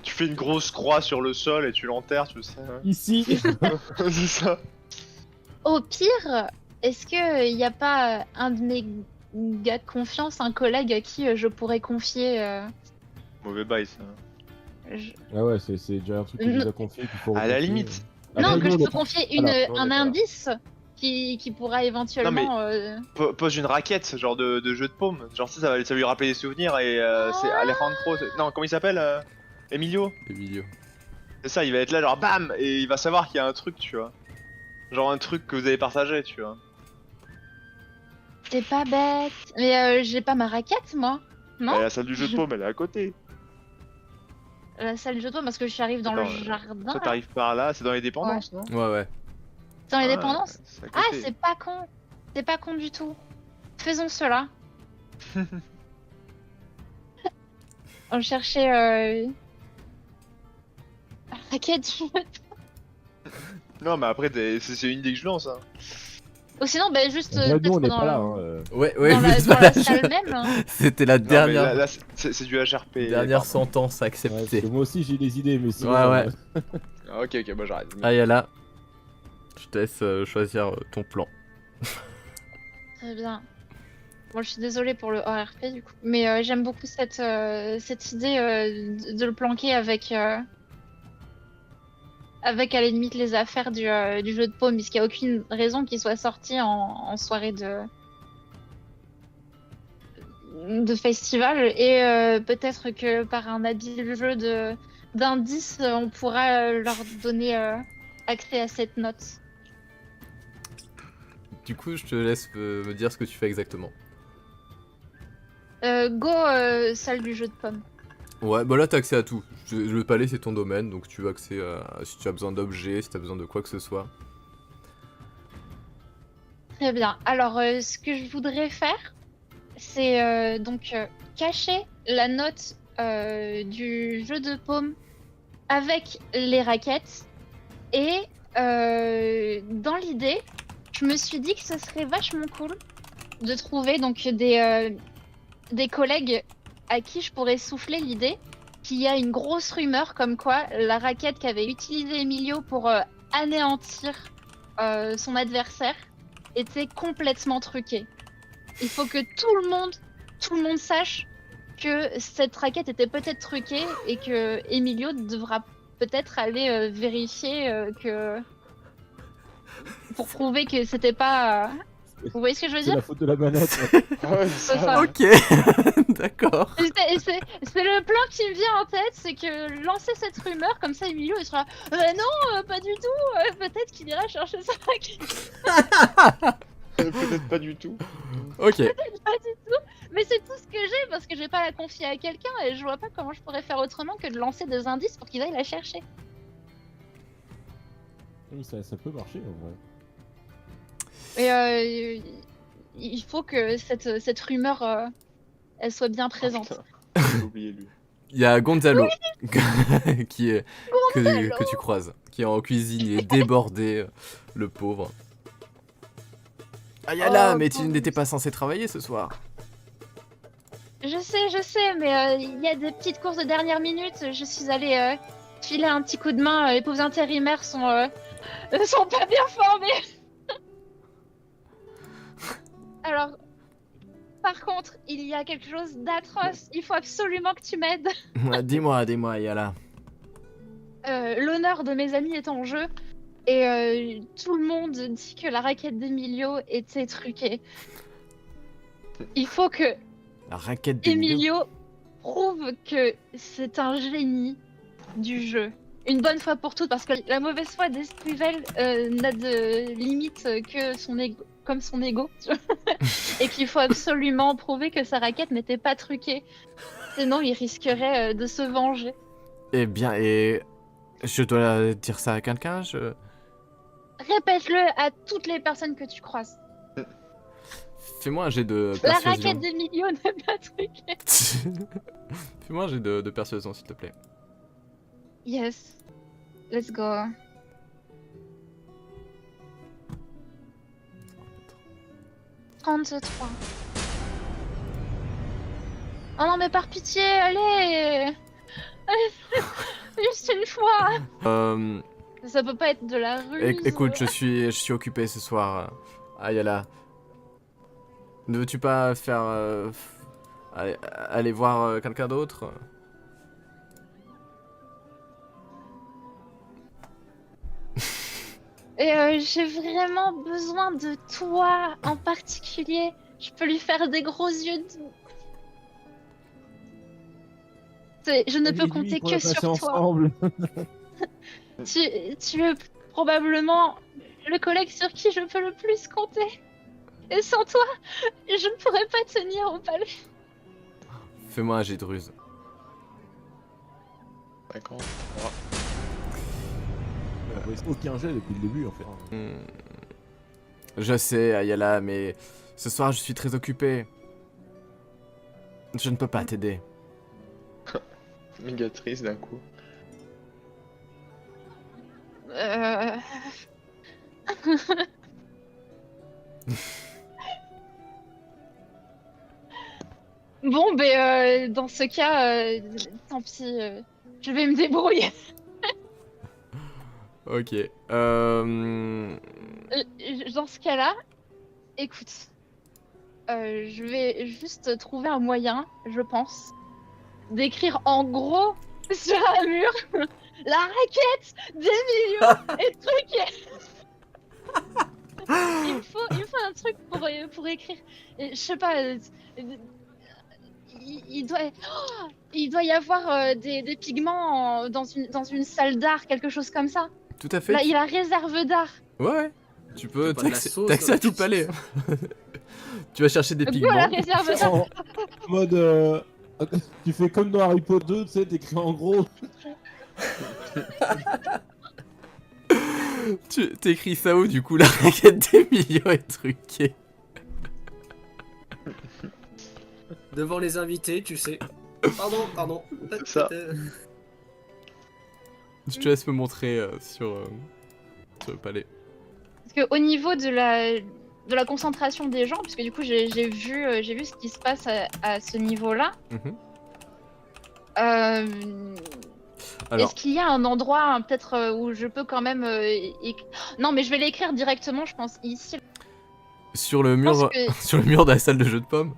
Tu fais une grosse croix sur le sol et tu l'enterres, tu sais. Ici. C'est ça. Au pire, est-ce que il n'y a pas un de mes gars de confiance, un collègue à qui je pourrais confier Mauvais bail ça. Ah ouais, c'est déjà un truc qu'on nous a confié qu'il faut À la reconfier. limite. Non, Après, que nous, je on est peux pas- confier Voilà, nous, on un est pas là. indice qui pourra éventuellement. Pose une raquette, ce genre de jeu de paume. Genre ça va lui rappeler des souvenirs et c'est Alejandro. Non, comment il s'appelle Emilio. Emilio. C'est ça, il va être là genre bam et il va savoir qu'il y a un truc, tu vois. Genre un truc que vous avez partagé, tu vois. C'est pas bête. Mais j'ai pas ma raquette, moi. Non, Et la salle du jeu de paume, elle est à côté. la salle de jeu de paume, parce que je suis arrive dans le Attends, jardin. Toi là. t'arrives par là, c'est dans les dépendances, non? Ouais, ouais. Dans les Ah, dépendances. c'est à Ah, côté. c'est pas con. C'est pas con du tout. Faisons cela. On cherchait la raquette. Non, mais après, c'est une idée que je lance. Hein. Ou sinon, bah, juste En vrai, nous, peut-être on n'est dans, pas là. Hein. Ouais, ouais, dans la, mais dans voilà, la salle même. Hein. C'était la Non, mais dernière, là, c'est du HRP. dernière pardon. sentence Ouais, parce acceptée. que moi aussi, j'ai des idées, mais sinon. Ouais, ouais. Ah, ok, bah j'arrête. Ayala, je te laisse choisir ton plan. Très bien. Bon, je suis désolée pour le ORP du coup, mais j'aime beaucoup cette idée de le planquer avec à la limite les affaires du jeu de paume, puisqu'il n'y a aucune raison qu'il soit sorti en soirée de festival, et peut-être que par un habile jeu d'indices, on pourra leur donner accès à cette note. Du coup, je te laisse me dire ce que tu fais exactement. Go, salle du jeu de paume. Ouais, bah là t'as accès à tout. Le palais c'est ton domaine, donc tu as accès à si tu as besoin d'objets, si tu as besoin de quoi que ce soit. Très bien. Alors, ce que je voudrais faire, c'est donc cacher la note du jeu de paume avec les raquettes. Et dans l'idée, je me suis dit que ce serait vachement cool de trouver donc des collègues à qui je pourrais souffler l'idée qu'il y a une grosse rumeur comme quoi la raquette qu'avait utilisée Emilio pour anéantir son adversaire était complètement truquée. Il faut que tout le monde sache que cette raquette était peut-être truquée et que Emilio devra peut-être aller vérifier que pour prouver que c'était pas. Vous voyez ce que je veux C'est dire? la faute de la manette. Ouais, C'est ça. Ok, d'accord. C'est le plan qui me vient en tête, c'est que lancer cette rumeur, comme ça Emilio il sera non, pas du tout, peut-être qu'il ira chercher sa raquette. Peut-être pas du tout. Ok. Pas du tout, mais c'est tout ce que j'ai parce que je vais pas la confier à quelqu'un et je vois pas comment je pourrais faire autrement que de lancer des indices pour qu'il aille la chercher. Oui, ça peut marcher en vrai. Et il faut que cette rumeur elle soit bien présente. Oh, putain, j'ai oublié lui. Il y a Gonzalo qui est que tu croises, qui est en cuisine, il est débordé, le pauvre. Ayala, Oh, mais tu pauvre. n'étais pas censé travailler ce soir. Je sais, mais il y a des petites courses de dernière minute. Je suis allée filer un petit coup de main. Les pauvres intérimaires sont pas bien formés. Alors, par contre, il y a quelque chose d'atroce. Il faut absolument que tu m'aides. Dis-moi, Ayala. l'honneur de mes amis est en jeu. Et tout le monde dit que la raquette d'Emilio était truquée. Il faut que La raquette d'Emilio. Emilio prouve que c'est un génie du jeu. Une bonne fois pour toutes, parce que la mauvaise foi d'Esquivel n'a de limite que son ego, comme son ego. Tu vois. Et qu'il faut absolument prouver que sa raquette n'était pas truquée. Sinon, il risquerait de se venger. Eh bien, et je dois dire ça à quelqu'un, Répète-le à toutes les personnes que tu croises. Fais-moi un jet de La persuasion. raquette d'Emilio n'est pas truquée. Fais-moi un jet de persuasion, s'il te plaît. Yes. Let's go. « 33. Oh non, mais par pitié, allez! Juste une fois! Ça peut pas être de la ruse. Écoute, je suis occupé ce soir. Ayala. Ne veux-tu pas faire... aller voir quelqu'un d'autre? Et j'ai vraiment besoin de toi en particulier. Je peux lui faire des gros yeux je ne peux compter que sur toi. Ensemble. Tu es probablement le collègue sur qui je peux le plus compter. Et sans toi, je ne pourrais pas tenir au palais. Fais-moi un jet de ruse. 53. Aucun jet depuis le début en fait. Je sais, Ayala, mais ce soir je suis très occupé. Je ne peux pas t'aider. Méga triste d'un coup. Bon, dans ce cas, tant pis, je vais me débrouiller. Ok. Dans ce cas-là, écoute, je vais juste trouver un moyen, je pense, d'écrire en gros sur un mur la raquette d'Emilio est truquée. il me faut un truc pour écrire. Je sais pas. Il doit y avoir des pigments dans une salle d'art, quelque chose comme ça. Tout à fait. Là, il y a réserve d'art. Ouais. Tu peux pas de la sauce, t'accès à tout le palais. Tu vas chercher des pigments. Voilà, réserve d'art. En mode, tu fais comme dans Harry Potter 2, tu sais, t'écris en gros. Tu t'écris ça où du coup la raquette d'Emilio est truquée? Devant les invités, tu sais. Pardon. C'est ça. Je te laisse me montrer sur le palais. Parce que au niveau de la concentration des gens, puisque du coup j'ai vu ce qui se passe à ce niveau-là. Mhm. Alors, Est-ce qu'il y a un endroit peut-être où je peux quand même non, mais je vais l'écrire directement, je pense ici. sur le mur, que- sur le mur de la salle de jeu de pommes.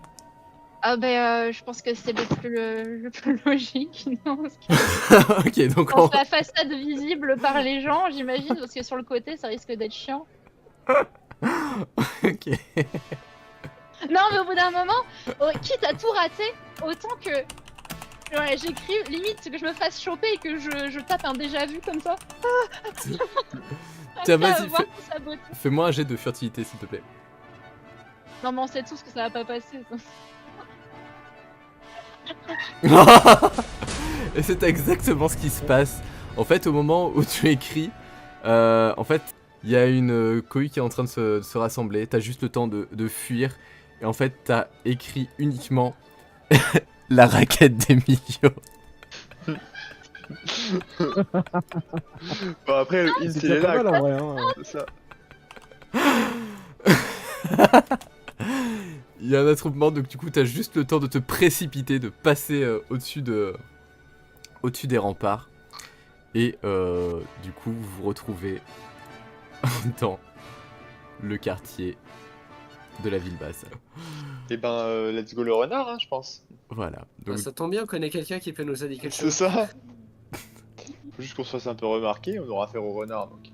Ah je pense que c'est le plus logique, non, parce que Ok, donc dans la façade visible par les gens, j'imagine, parce que sur le côté ça risque d'être chiant. ok. Non, mais au bout d'un moment, quitte à tout rater, autant que ouais, j'écris limite que je me fasse choper et que je tape un déjà vu comme ça. Tiens, Après vas-y, avoir sa beauté. fais-moi un jet de furtivité s'il te plaît. Non, mais on sait tous que ça va pas passer. Ça. Et c'est exactement ce qui se passe. En fait, au moment où tu écris, en fait, il y a une cohue qui est en train de se rassembler. T'as juste le temps de fuir. Et en fait, t'as écrit uniquement la raquette d'Emilio. Bon, après, le hint, C'est il est déjà pas là. mal en vrai. Hein. C'est ça. Il y a un attroupement, donc du coup, t'as juste le temps de te précipiter, de passer au-dessus des remparts. Et du coup, vous vous retrouvez dans le quartier de la ville basse. Et ben, let's go le renard, hein, je pense. Voilà. Donc, Ça tombe bien, on connaît quelqu'un qui peut nous indiquer le C'est chemin. ça. Faut juste qu'on se fasse un peu remarquer, on aura affaire au renard donc.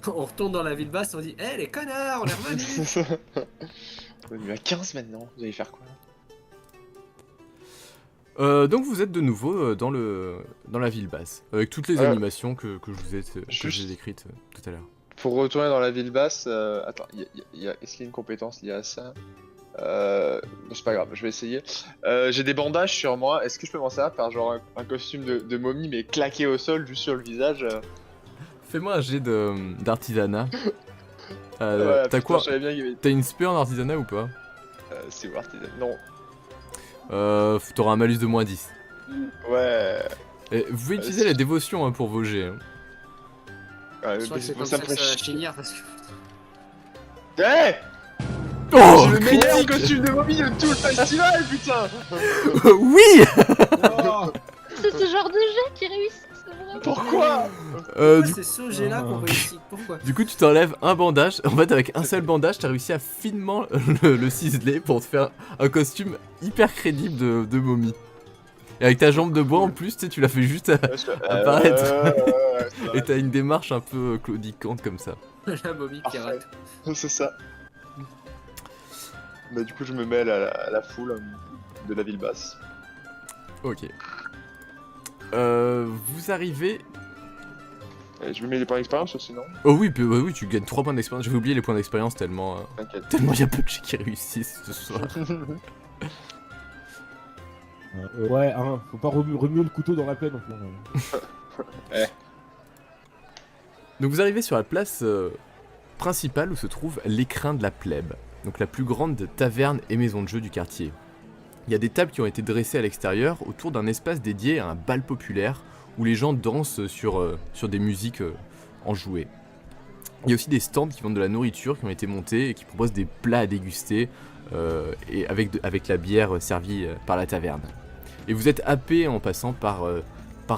On retourne dans la ville basse et on dit hé les connards, on est revenus. On est à 15 maintenant, vous allez faire quoi? Donc vous êtes de nouveau dans la ville basse, avec toutes les animations que je vous ai décrites tout à l'heure. Pour retourner dans la ville basse, attends, est-ce qu'il y a une compétence liée à ça? C'est pas grave, je vais essayer. J'ai des bandages sur moi, est-ce que je peux m'en servir par genre un costume de momie mais claqué au sol juste sur le visage? Fais-moi un jet d'artisanat. Ouais, T'as quoi? je savais bien qu'il y avait... T'as une spé en artisanat ou pas? C'est où artisanat? Non. T'auras un malus de moins 10. Ouais. Et vous pouvez utiliser la dévotion hein, pour vos jets. Hein. Ouais, Je crois que c'est comme ça que ça va finir parce que. Eh Oh, j'ai le meilleur costume de momie de tout le festival, putain. Oui. Oh, C'est ce genre de jet qui réussit, c'est vraiment. Pourquoi? Du, C'est ce jet-là qu'on réussit. Pourquoi? du coup, tu t'enlèves un bandage. En fait, avec un seul bandage, t'as réussi à finement le ciseler pour te faire un costume hyper crédible de momie. Et avec ta jambe de bois en plus, tu sais, tu l'as fait juste apparaître. Et t'as une démarche un peu claudicante comme ça. La momie qui Parfait. rate. C'est ça. Bah du coup je me mêle à la foule de la ville basse. Ok. Vous arrivez. Et je me mets les points d'expérience aussi, non? Oh oui, oui, tu gagnes 3 points d'expérience. J'avais oublié les points d'expérience tellement T'inquiète. tellement il y a peu de gens qui réussissent ce soir. ouais, hein, faut pas remuer le couteau dans la plaie non plus. Donc vous arrivez sur la place principale où se trouve l'écrin de la plèbe, donc la plus grande taverne et maison de jeu du quartier. Il y a des tables qui ont été dressées à l'extérieur autour d'un espace dédié à un bal populaire où les gens dansent sur des musiques enjouées. Il y a aussi des stands qui vendent de la nourriture qui ont été montés et qui proposent des plats à déguster et avec la bière servie par la taverne. Et vous êtes happé en passant par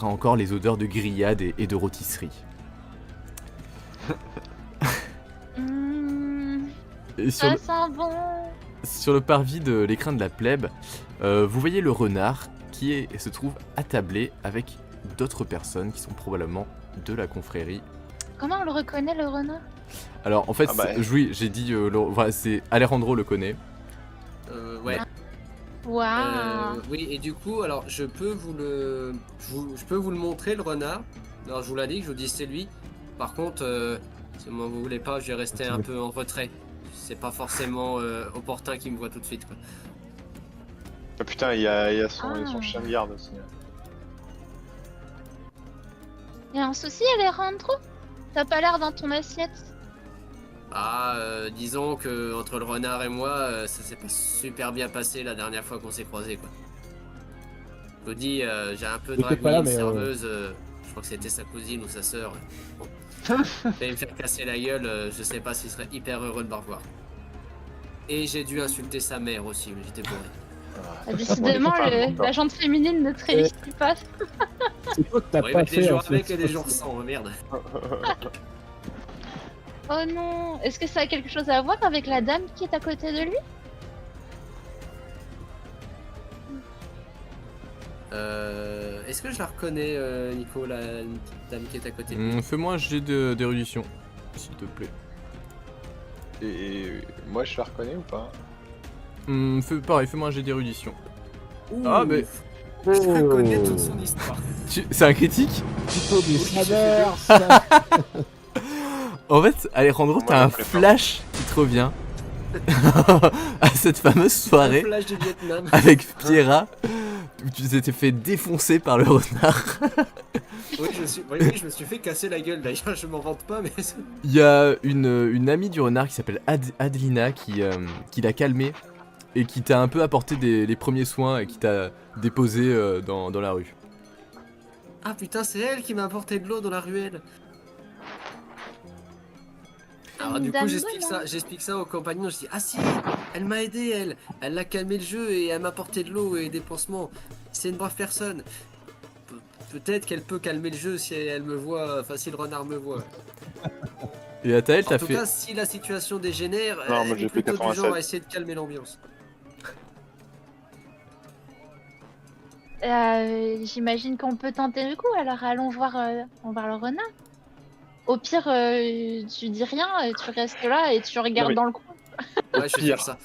encore les odeurs de grillades et de rôtisserie. Et Ça sent bon. sur le parvis de l'écrin de la plèbe, vous voyez le renard qui se trouve attablé avec d'autres personnes qui sont probablement de la confrérie. Comment on le reconnaît, le renard? Alors en fait, Ah bah. oui, j'ai dit, voilà, c'est Alejandro le connaît. Ouais. Waouh. Oui, et du coup, alors je peux vous le montrer le renard. Alors je vous l'indique, je vous dis c'est lui. Par contre, si moi vous voulez pas, je vais rester un peu en retrait. C'est pas forcément opportun qu'il me voit tout de suite quoi. Ah putain, il y a son chien de garde aussi. Y'a un souci, Alejandro? T'as pas l'air dans ton assiette. Disons que entre le renard et moi, ça s'est pas super bien passé la dernière fois qu'on s'est croisés quoi. Je vous dis, j'ai un peu J'étais dragué pas là, une mais, serveuse, je crois que c'était sa cousine ou sa sœur. Bon. Et me faire casser la gueule, je sais pas s'il serait hyper heureux de me revoir. Et j'ai dû insulter sa mère aussi, mais j'étais bourré. Décidément, la jante féminine ne te réussit pas. C'est toi que t'as Oui, pas mais des fait. jours en fait. avec et des jours sans, merde. Oh non. Est-ce que ça a quelque chose à voir avec la dame qui est à côté de lui? Est-ce que je la reconnais, Nico, la dame qui est à côté de lui? Fais-moi un jet d'érudition, s'il te plaît. Et moi je la reconnais ou pas? Fais-moi un jet d'érudition. Ouh, Ah, mais- Je reconnais toute son histoire. C'est un critique? Plutôt des Oui, saveurs, En fait, Alejandro, Moi, t'as un je préfère. flash qui te revient à cette fameuse soirée Flash du Vietnam. avec Pierra où tu t'étais fait défoncer par le renard. Oui, je me suis fait casser la gueule d'ailleurs, je m'en vante pas, mais. Il y a une amie du renard qui s'appelle Adelina qui l'a calmé et qui t'a un peu apporté les premiers soins et qui t'a déposé dans la rue. Ah putain, c'est elle qui m'a apporté de l'eau dans la ruelle. Alors du coup, Dame j'explique ça aux compagnons. Je dis ah si, elle m'a aidé, elle a calmé le jeu et elle m'a apporté de l'eau et des pansements. C'est une brave personne. Peut-être qu'elle peut calmer le jeu si elle me voit, enfin si le renard me voit. Et Atael, En t'as tout fait. cas, si la situation dégénère, Non, moi, elle j'ai est fait plutôt du 87. genre à essayer de calmer l'ambiance. J'imagine qu'on peut tenter le coup, alors allons voir, on va voir le renard. Au pire, tu dis rien, tu restes là et tu regardes mais- dans le coin. Ouais, je vais pire. faire ça.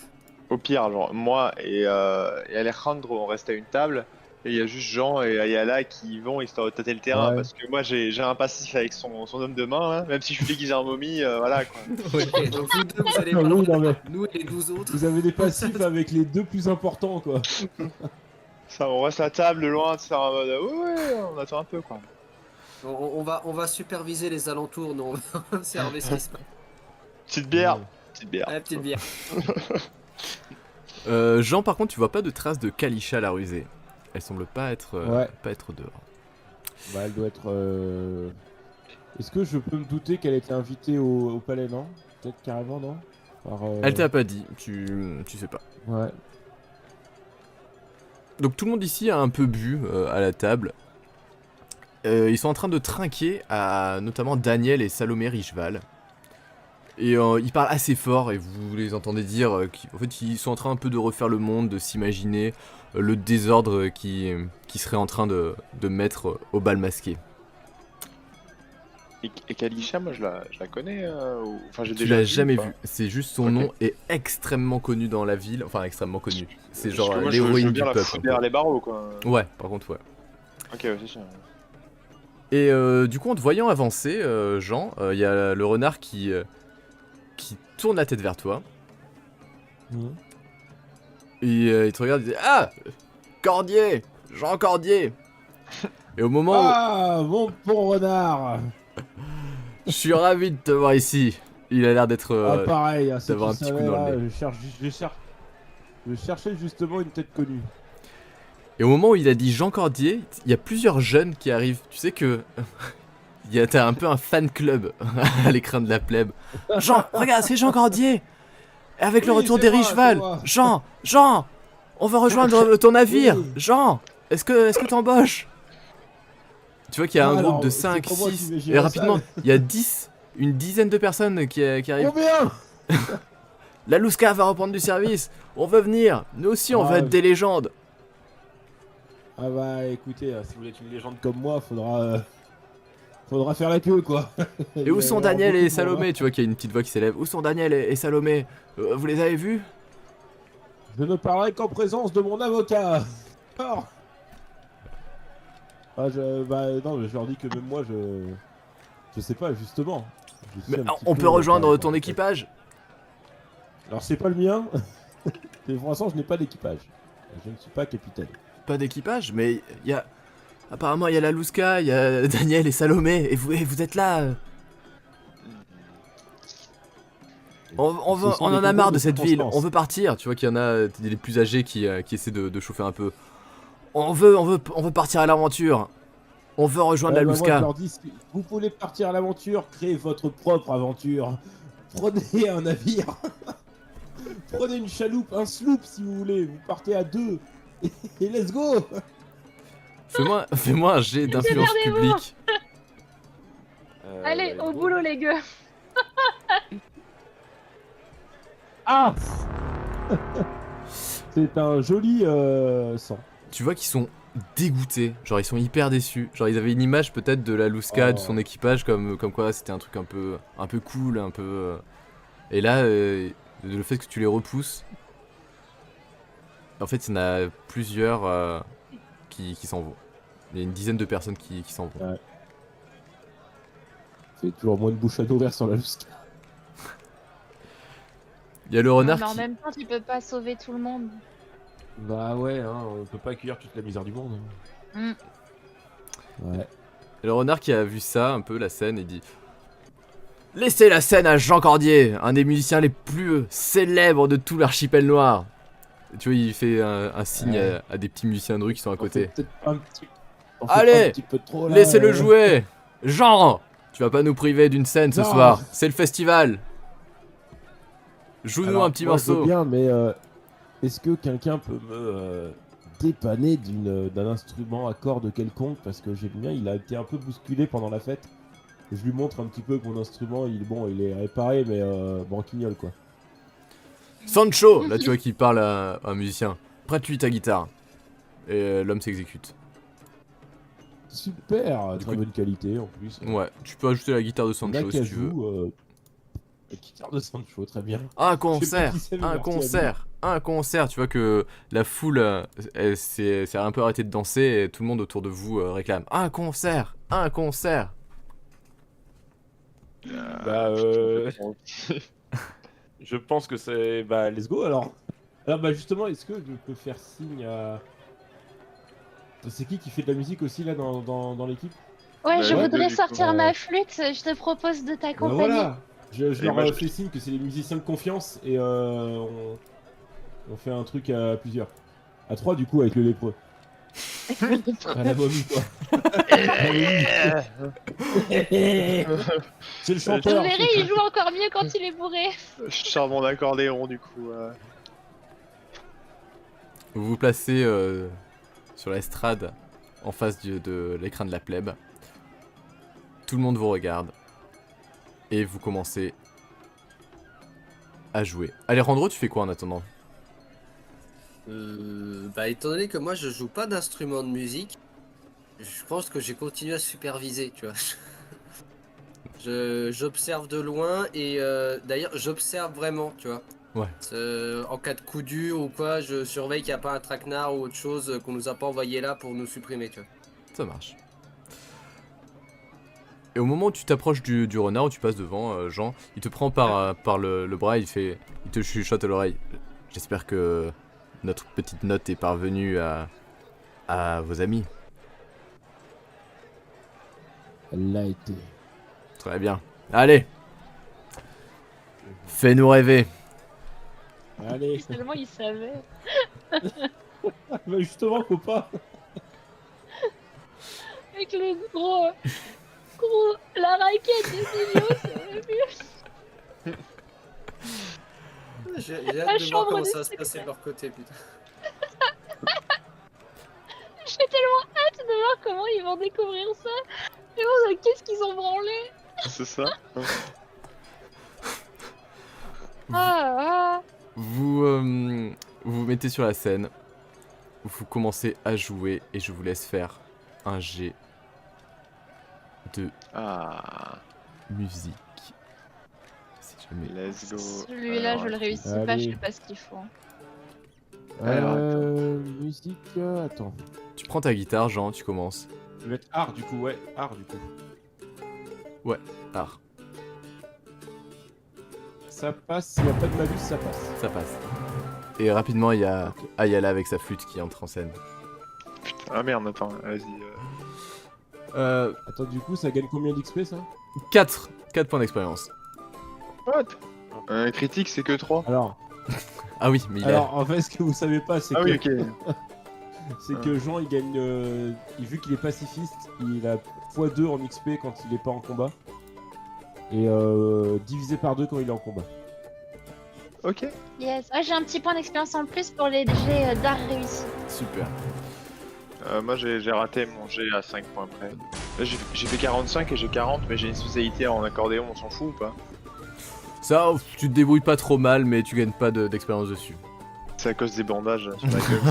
Au pire, genre, moi et Alejandro, on reste à une table. Et il y a juste Jean et Ayala qui y vont histoire de tâter le terrain. Ouais. Parce que moi, j'ai un passif avec son homme de main, hein, même si je suis déguisé en momie, voilà quoi. Ok, donc vous deux, vous allez Non, voir oui, le non, mais- renard. Nous et les 12 autres. Vous avez des passifs avec les deux plus importants, quoi. Ça, on reste à table loin de faire un mode. Ouais, on attend un peu quoi. On va superviser les alentours, nous on va observer ce qui se passe. Petite bière. Ouais. Petite bière. La petite bière. Jean, par contre, tu vois pas de traces de Kalisha la rusée. Elle semble pas être Ouais. dehors. Bah, elle doit être. Est-ce que je peux me douter qu'elle était invitée au palais, non? Peut-être carrément, non? Par, Elle t'a pas dit, tu sais pas. Ouais. Donc tout le monde ici a un peu bu à la table. Ils sont en train de trinquer à notamment Daniel et Salomé Richeval. Et ils parlent assez fort et vous les entendez dire qu'en fait ils sont en train un peu de refaire le monde, de s'imaginer le désordre qui serait en train de mettre au bal masqué. Et Kalisha, moi je la connais. Enfin, j'ai Tu déjà l'as vu, jamais quoi. vu, c'est juste son Ok. nom est extrêmement connu dans la ville, enfin extrêmement connu. C'est Parce genre que moi, je veux l'héroïne du bien la peuple. foutre un peu. derrière les barreaux quoi. Ouais, par contre ouais. Ok, ouais, c'est ça. Et du coup, en te voyant avancer, Jean, il y a le renard qui tourne la tête vers toi. Mhm. Et il te regarde et dit Ah Cordier Jean Cordier. Et au moment où Ah, mon bon renard! je suis ravi de te voir ici, il a l'air d'être. Ah, pareil, hein, si d'avoir tu un petit coup savais, dans le là, nez. je cherchais justement une tête connue. Et au moment où il a dit Jean Cordier, il y a plusieurs jeunes qui arrivent. Tu sais que. T'as un peu un fan club à l'écran de la plèbe. Jean, regarde, c'est Jean Cordier. Et avec le Oui, retour c'est des moi, Richeval. c'est moi. Jean, on veut rejoindre ton navire. Oui. Jean, est-ce que t'embauches? Tu vois qu'il y a Ah, un groupe alors, de c'est 5, pas moi qui 6, vais et gérer rapidement, ça. il y a une dizaine de personnes qui arrivent. Combien? La Lusca va reprendre du service, on veut venir, nous aussi on Ah, veut être ouais. des légendes. Ah bah écoutez, si vous voulez être une légende comme moi, faudra faire la queue quoi. Et où sont Daniel et Salomé? Tu vois qu'il y a une petite voix qui s'élève. Où sont Daniel et Salomé? Vous les avez vus? Je ne parlerai qu'en présence de mon avocat. Alors. Ah bah non, mais je leur dis que même moi je sais pas justement. Je suis Mais un petit on peu, peut rejoindre par- ton par- équipage? Alors c'est pas le mien. Et pour l'instant je n'ai pas d'équipage. Je ne suis pas capitaine. Pas d'équipage, mais il y a... Apparemment il y a la Lusca, il y a Daniel et Salomé, et vous êtes là. On Ce sont en des a marre concours de cette ville, circonstances. on veut partir. Tu vois qu'il y en a les plus âgés qui essaient de chauffer un peu. On veut partir à l'aventure. On veut rejoindre la Moi Lusca. je leur dis, si vous voulez partir à l'aventure, créez votre propre aventure. Prenez un navire. Prenez une chaloupe, un sloop si vous voulez. Vous partez à deux. Et let's go. Fais-moi un jet d'influence Démerdez-vous. publique. Allez, au boulot les gars. Ah. C'est un joli 100. Tu vois qu'ils sont dégoûtés, genre ils sont hyper déçus. Genre ils avaient une image peut-être de la Lusca, de son équipage, comme quoi c'était un truc un peu cool, un peu... Et là, le fait que tu les repousses... En fait, il y en a plusieurs qui s'en vont. Il y a une dizaine de personnes qui s'en vont. Ouais. C'est toujours moins de bouche à ouvrir sur la Lusca. Il y a le Non, renard mais en qui... même temps, tu peux pas sauver tout le monde. Bah ouais, hein, on peut pas accueillir toute la misère du monde. Mm. Ouais. Le renard qui a vu ça, un peu, la scène, et dit... Laissez la scène à Jean Cordier, un des musiciens les plus célèbres de tout l'archipel noir. Et tu vois, il fait un signe Ouais. à des petits musiciens de rue qui sont à côté. On fait Allez, pas un petit peu trop, là, Laissez-le jouer. Jean, tu vas pas nous priver d'une scène ce Non. soir. C'est le festival. Joue-nous Alors, un petit moi, je veux morceau. bien, mais est-ce que quelqu'un peut me dépanner d'un instrument à cordes quelconque? Parce que j'aime bien, il a été un peu bousculé pendant la fête. Et je lui montre un petit peu que mon instrument, il est réparé, mais branquignol quoi. Sancho, là tu vois qu'il parle à un musicien. Prête-lui ta guitare. et l'homme s'exécute. Super, Du très coup- bonne qualité en plus. Ouais, tu peux ajouter la guitare de Sancho si tu veux. La guitare de Sancho, très bien. Un Je sais pas concert, qui c'est, mais un merci à lui. concert, un concert. Tu vois que la foule s'est un peu arrêtée de danser et tout le monde autour de vous réclame un concert, un concert. Bah, je pense que c'est. Bah, Let's go alors. Alors bah justement, est-ce que je peux faire signe à... C'est qui fait de la musique aussi là dans l'équipe? Ouais, Bah je ouais, voudrais du coup, sortir ouais. ma flûte. Je te propose de Bah t'accompagner. voilà. Je Et leur moi, je- fais signe que c'est des musiciens de confiance et on fait un truc à plusieurs. À 3 du coup avec le lépreux. À la momie quoi. La momie. C'est le Vous chanteur. verrez, il joue encore mieux quand il est bourré. Je sors mon accordéon du coup. Vous vous placez sur l'estrade en face de l'écran de la plèbe. Tout le monde vous regarde et vous commencez à jouer. Alejandro, tu fais quoi en attendant? Bah, étant donné que moi je joue pas d'instrument de musique, je pense que j'ai continué à superviser, tu vois. J'observe de loin et d'ailleurs j'observe vraiment, tu vois. Ouais. En cas de coup dur ou quoi, je surveille qu'il n'y a pas un traquenard ou autre chose qu'on nous a pas envoyé là pour nous supprimer, tu vois. Ça marche. Et au moment où tu t'approches du renard, où tu passes devant, Jean, il te prend par le bras, il te chuchote à l'oreille. J'espère que notre petite note est parvenue à vos amis. Elle l'a été. Très bien. Allez, fais-nous rêver. Allez. Seulement, il savait. Bah justement, faut pas. Avec le gros. La raquette de Emilio, c'est mieux. J'ai La hâte de voir chambre comment des ça va se passer secrets. de leur côté, putain. J'ai tellement hâte de voir comment ils vont découvrir ça. Mais bon, qu'est-ce qu'ils ont branlé? C'est ça. Ah, Vous vous mettez sur la scène, vous commencez à jouer et je vous laisse faire un jet de Ah, musique. Si jamais. let's go. celui-là, Alors, je le réussis pas, allez. je sais pas ce qu'il faut. Alors, Musique, attends. Tu prends ta guitare, Jean, tu commences. Je vais être art du coup, ouais, art du coup. Art, Ça passe, s'il n'y a pas de malus, ça passe. ça passe. Et rapidement, il y a Ayala avec sa flûte qui entre en scène. Ah merde, attends, vas-y. Attends, du coup, ça gagne combien d'XP ça? 4 points d'expérience. What? Critique, c'est que 3. Alors, Ah oui, mais il alors en fait, ce que vous savez pas, c'est Ah que, oui, ok. c'est que Jean, il gagne. Vu qu'il est pacifiste, il a x2 en XP quand il est pas en combat. Et divisé par 2 quand il est en combat. Ok. Yes. Ah, j'ai un petit point d'expérience en plus pour les jets d'art réussis. super. Moi j'ai raté mon G à 5 points près. Là, j'ai fait 45 et j'ai 40, mais j'ai une spécialité en accordéon, on s'en fout ou pas? Ça, tu te débrouilles pas trop mal, mais tu gagnes pas d'expérience dessus. C'est à cause des bandages sur la gueule.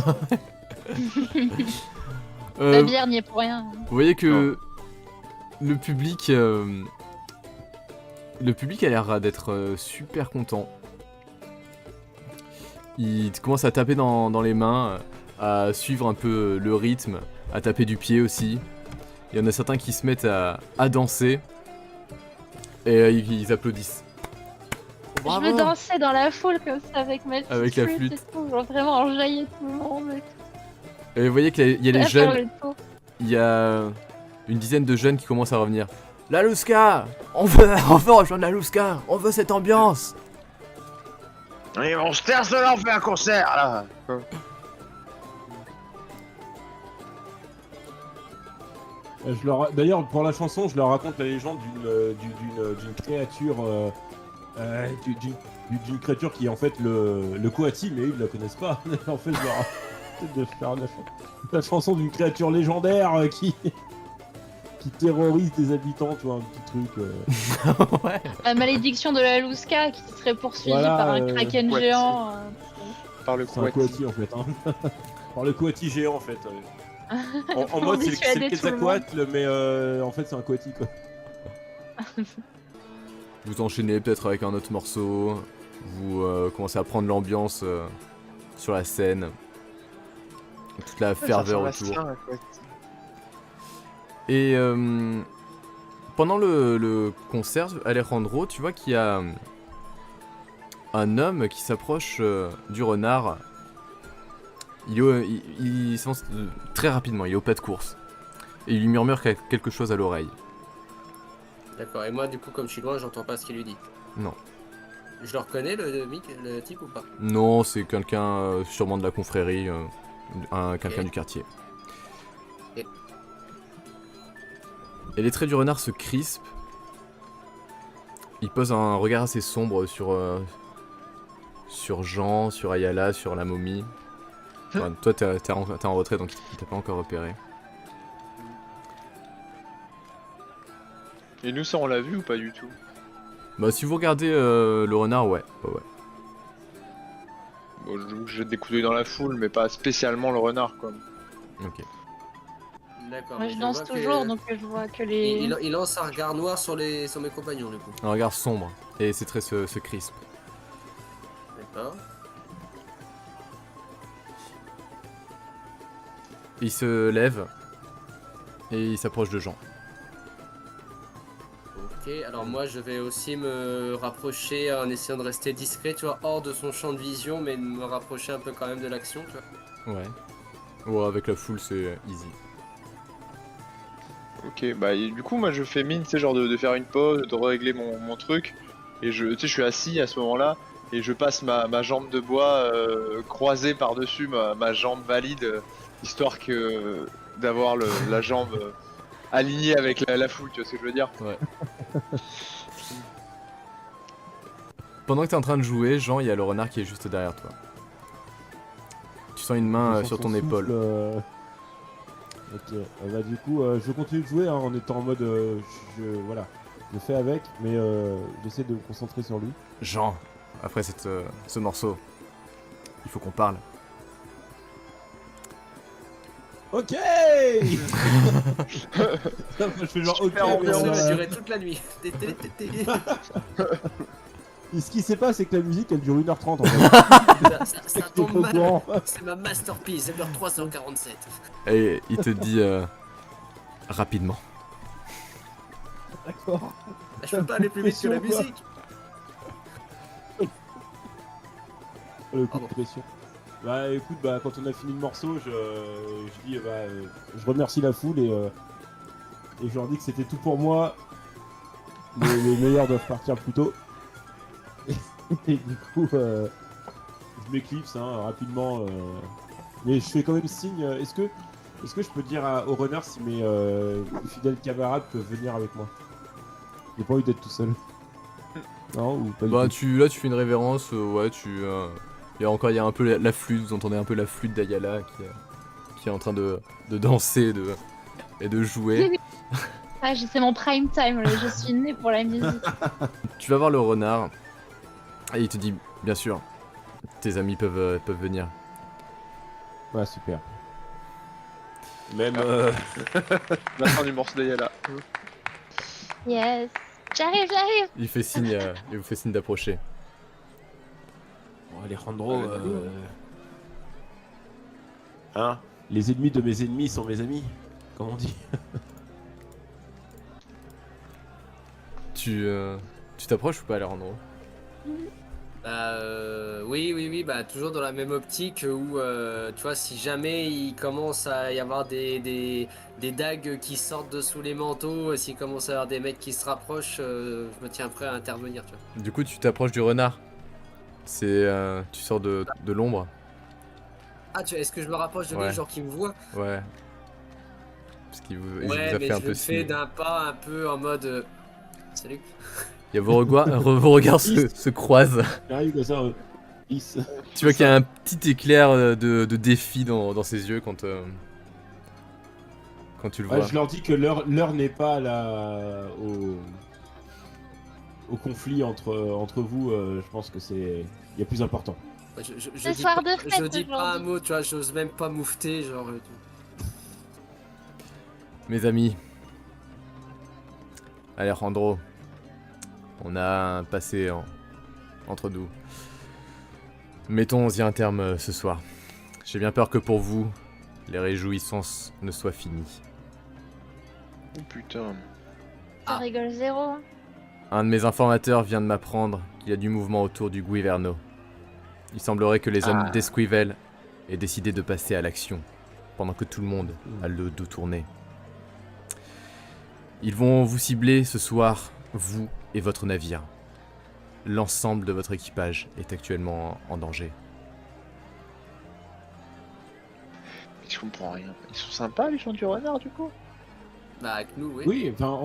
La bière n'y est pour rien. Vous voyez que le public a l'air d'être super content. Il commence à taper dans les mains, à suivre un peu le rythme, à taper du pied aussi. Il y en a certains qui se mettent à danser et ils applaudissent. Je veux danser dans la foule comme ça avec ma petite Avec la flûte flûte. et tout, genre vraiment enjailler tout le monde. Et vous voyez qu'il y a les Faire jeunes, le tour. il y a une dizaine de jeunes qui commencent à revenir. La Louska, on veut rejoindre la Louska, on veut cette ambiance. Allez, on se terre cela, on fait un concert là. D'ailleurs, pour la chanson, je leur raconte la légende d'une créature, d'une créature qui est en fait le Coati, mais ils la connaissent pas. En fait, je leur raconte de faire la chanson d'une créature légendaire qui terrorise des habitants, tu vois, un petit truc. Ouais. La malédiction de la Louska qui serait poursuivie Voilà, par un kraken ouais. géant. Par le C'est un Coati. Coati en fait. Hein. Par le coati géant en fait. En Pour mode c'est le dissuader tout le monde. Quetzalcoatl, mais en fait c'est un coati quoi. Vous enchaînez peut-être avec un autre morceau, vous commencez à prendre l'ambiance sur la scène, toute la ferveur autour. Et pendant le concert, Alejandro, tu vois qu'il y a un homme qui s'approche du renard. Il s'avance très rapidement, il est au pas de course. Et il lui murmure quelque chose à l'oreille. D'accord, et moi du coup comme je suis loin j'entends pas ce qu'il lui dit. Non. Je le reconnais le type ou pas? Non, c'est quelqu'un sûrement de la confrérie, quelqu'un Ok. du quartier. Ok. Et les traits du renard se crispent. Il pose un regard assez sombre sur Jean, sur Ayala, sur la momie. Enfin, toi t'es en retrait donc il t'a pas encore repéré. Et nous, ça, on l'a vu ou pas du tout? Bah si vous regardez le renard, ouais. Bon, je jette des coups d'œil dans la foule, mais pas spécialement le renard, quoi. Ok. D'accord. Moi mais je je danse vois que- toujours donc je vois que les. Il lance un regard noir sur mes compagnons du coup. Un regard sombre et ses traits se crispent. D'accord. Il se lève et il s'approche de Jean. Ok, alors moi je vais aussi me rapprocher en essayant de rester discret, tu vois, hors de son champ de vision, mais de me rapprocher un peu quand même de l'action, tu vois. Ouais. Ouais, avec la foule c'est easy. Ok, bah et du coup, moi, je fais mine, tu sais, genre de faire une pause, de régler mon truc. Et tu sais, je suis assis à ce moment-là. Et je passe ma jambe de bois croisée par-dessus ma jambe valide, histoire que d'avoir la jambe alignée avec la foule, tu vois ce que je veux dire? Ouais. Pendant que t'es en train de jouer, Jean, il y a le renard qui est juste derrière toi. Tu sens une main Je sens sur son ton souffle, épaule. Ok, bah du coup je continue de jouer hein, en étant en mode voilà, je fais avec, mais j'essaie de me concentrer sur lui. Jean, après ce morceau, il faut qu'on parle. Ok. Je fais genre ok. Super mais, ambiance. Ça va durer toute la nuit. Et ce qui s'est passé, c'est que la musique elle dure 1h30 en fait. ça T'es tombe pas au mal. courant. C'est ma masterpiece, elle dure 347. Et il te dit rapidement. D'accord. Je peux pas aller plus vite que la Pression, quoi. musique. Le coup Pardon. de pression. Bah écoute, bah quand on a fini le morceau, je dis je remercie la foule et je leur dis que c'était tout pour moi. Les meilleurs doivent partir plus tôt. Et du coup, je m'éclipse hein, rapidement. Mais je fais quand même signe. Est-ce que je peux dire au runner si mes fidèles camarades peuvent venir avec moi? J'ai pas envie d'être tout seul. Non, ou pas du Bah tout. là tu fais une révérence, ouais il y a un peu la flûte, vous entendez un peu la flûte d'Ayala qui est en train de danser et de jouer. Ah, c'est mon prime time, là. Je suis née pour la musique. Tu vas voir le renard et il te dit bien sûr, tes amis peuvent venir. Ouais, super. Même. La fin du morceau d'Ayala. Yes. J'arrive. Il fait signe, il vous fait signe d'approcher. Bon, Alejandro, Hein? les ennemis de mes ennemis sont mes amis, comme on dit. Tu t'approches ou pas, Alejandro? Oui, bah toujours dans la même optique où, tu vois, si jamais il commence à y avoir des dagues qui sortent de sous les manteaux, s'il commence à y avoir des mecs qui se rapprochent, je me tiens prêt à intervenir, tu vois. Du coup, tu t'approches du renard. Tu sors de l'ombre. Ah, est-ce que je me rapproche de lui, Ouais. genre qu'il me voit? Ouais. Parce qu'il vous Ouais, a mais fait je un le peu fais signe. d'un pas un peu en mode... Salut. Il y a vos regards se croisent. J'arrive comme ça, is. Tu vois qu'il y a un petit éclair de défi dans ses yeux quand tu le vois. Ouais, je leur dis que l'heure n'est pas au conflit entre vous. Je pense que il y a plus important. C'est soir de fête Je dis pas un aujourd'hui. mot, tu vois, j'ose même pas moufter, genre. Mes amis, Alejandro, on a un passé entre nous. Mettons-y un terme ce soir. J'ai bien peur que pour vous, les réjouissances ne soient finies. Oh putain. Ça Ah. rigole zéro. Un de mes informateurs vient de m'apprendre qu'il y a du mouvement autour du Gouverno. Il semblerait que les hommes d'Esquivel aient décidé de passer à l'action, pendant que tout le monde a le dos tourné. Ils vont vous cibler ce soir, vous et votre navire. L'ensemble de votre équipage est actuellement en danger. Je comprends rien. Ils sont sympas les gens du renard du coup. Bah, avec nous, oui. Oui, enfin,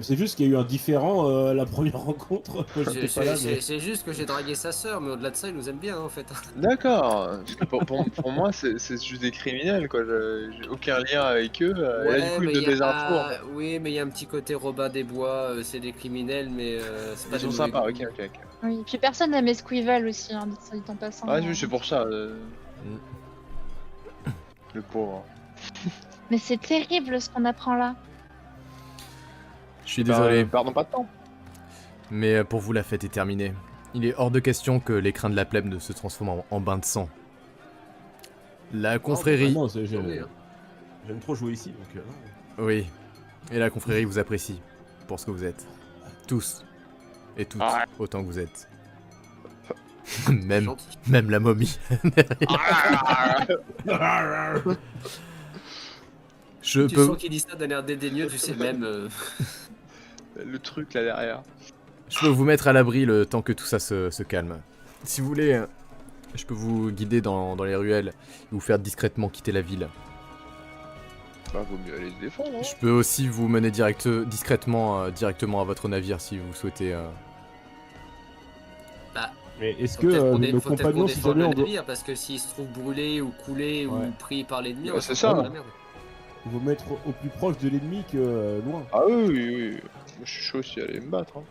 c'est juste qu'il y a eu un différent la première rencontre. Moi, j'étais pas là, mais... C'est juste que j'ai dragué sa sœur, mais au-delà de ça, il nous aime bien en fait. D'accord. Parce que pour moi c'est juste des criminels quoi. J'ai aucun lien avec eux. Et là, du coup ils me donnent des infos. En fait. Oui, mais il y a un petit côté Robin des Bois, c'est des criminels, mais c'est pas Ils des sont mauvais sympas. goûts. Ok. Oui, puis personne n'aime Esquivel aussi, hein, dit en passant. Ah oui c'est pour ça. Le pauvre. Mais c'est terrible ce qu'on apprend là. Je suis désolé, Pardon pas de temps. mais pour vous la fête est terminée. Il est hors de question que les crins de la plèbe ne se transforment en bain de sang. La confrérie... Non, Oui, hein. j'aime trop jouer ici, donc... Oui, et la confrérie vous apprécie pour ce que vous êtes. Tous. Et toutes, Ah. autant que vous êtes. même, Gentil. même la momie. Je Tu peux... sens qu'il dit ça d'un air dédaigneux, tu sais même. Le truc là derrière. Je peux vous mettre à l'abri le temps que tout ça se calme. Si vous voulez, je peux vous guider dans les ruelles et vous faire discrètement quitter la ville. Bah vaut mieux aller se défendre. Hein. Je peux aussi vous mener discrètement à votre navire si vous souhaitez. Mais est-ce Faut que peut-être qu'on nos faut peut-être qu'on compagnons, si défende jamais le on doit... navire, parce que s'il se trouve brûlé ou coulé Ouais. ou pris par l'ennemi, Bah, on c'est se retrouve ça. dans la merde. vous mettre au plus proche de l'ennemi que loin. Ah oui. Moi je suis chaud aussi à aller me battre. Hein.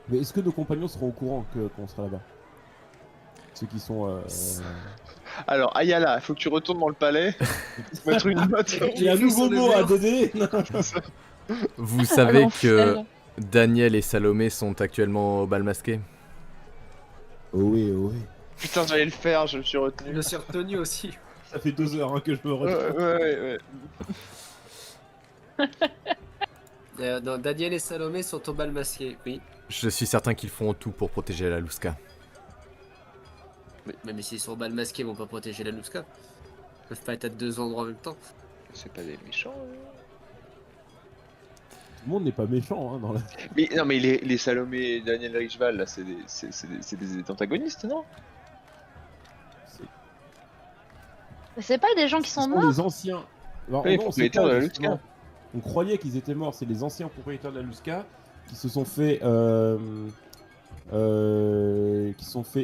Mais est-ce que nos compagnons seront au courant qu'on sera là-bas? Ceux qui sont... Alors Ayala, il faut que tu retournes dans le palais. Mettre une note. J'ai un vu nouveau sur le mot à mur. donner. Vous savez que L'enfer. Daniel et Salomé sont actuellement au bal masqué. Oh oui. Putain j'allais le faire, je me suis Je retenu. me suis retenu aussi. Ça fait 2 heures hein, que je me retrouve. Ouais. Non, Daniel et Salomé sont au bal masqué, oui. Je suis certain qu'ils feront tout pour protéger la Lusca. Mais s'ils sont au bal masqué, ils vont pas protéger la Lusca. Ils peuvent pas être à 2 endroits en même temps. C'est pas des méchants. Tout le monde n'est pas méchant hein, dans la... Mais non mais les Salomé et Daniel Richval là c'est des antagonistes non? C'est pas des gens qui Ce sont sont morts. les anciens. Alors, Oui, non, propriétaires c'est pas, de la justement. Lusca. On croyait qu'ils étaient morts, c'est les anciens propriétaires de la Lusca qui se sont fait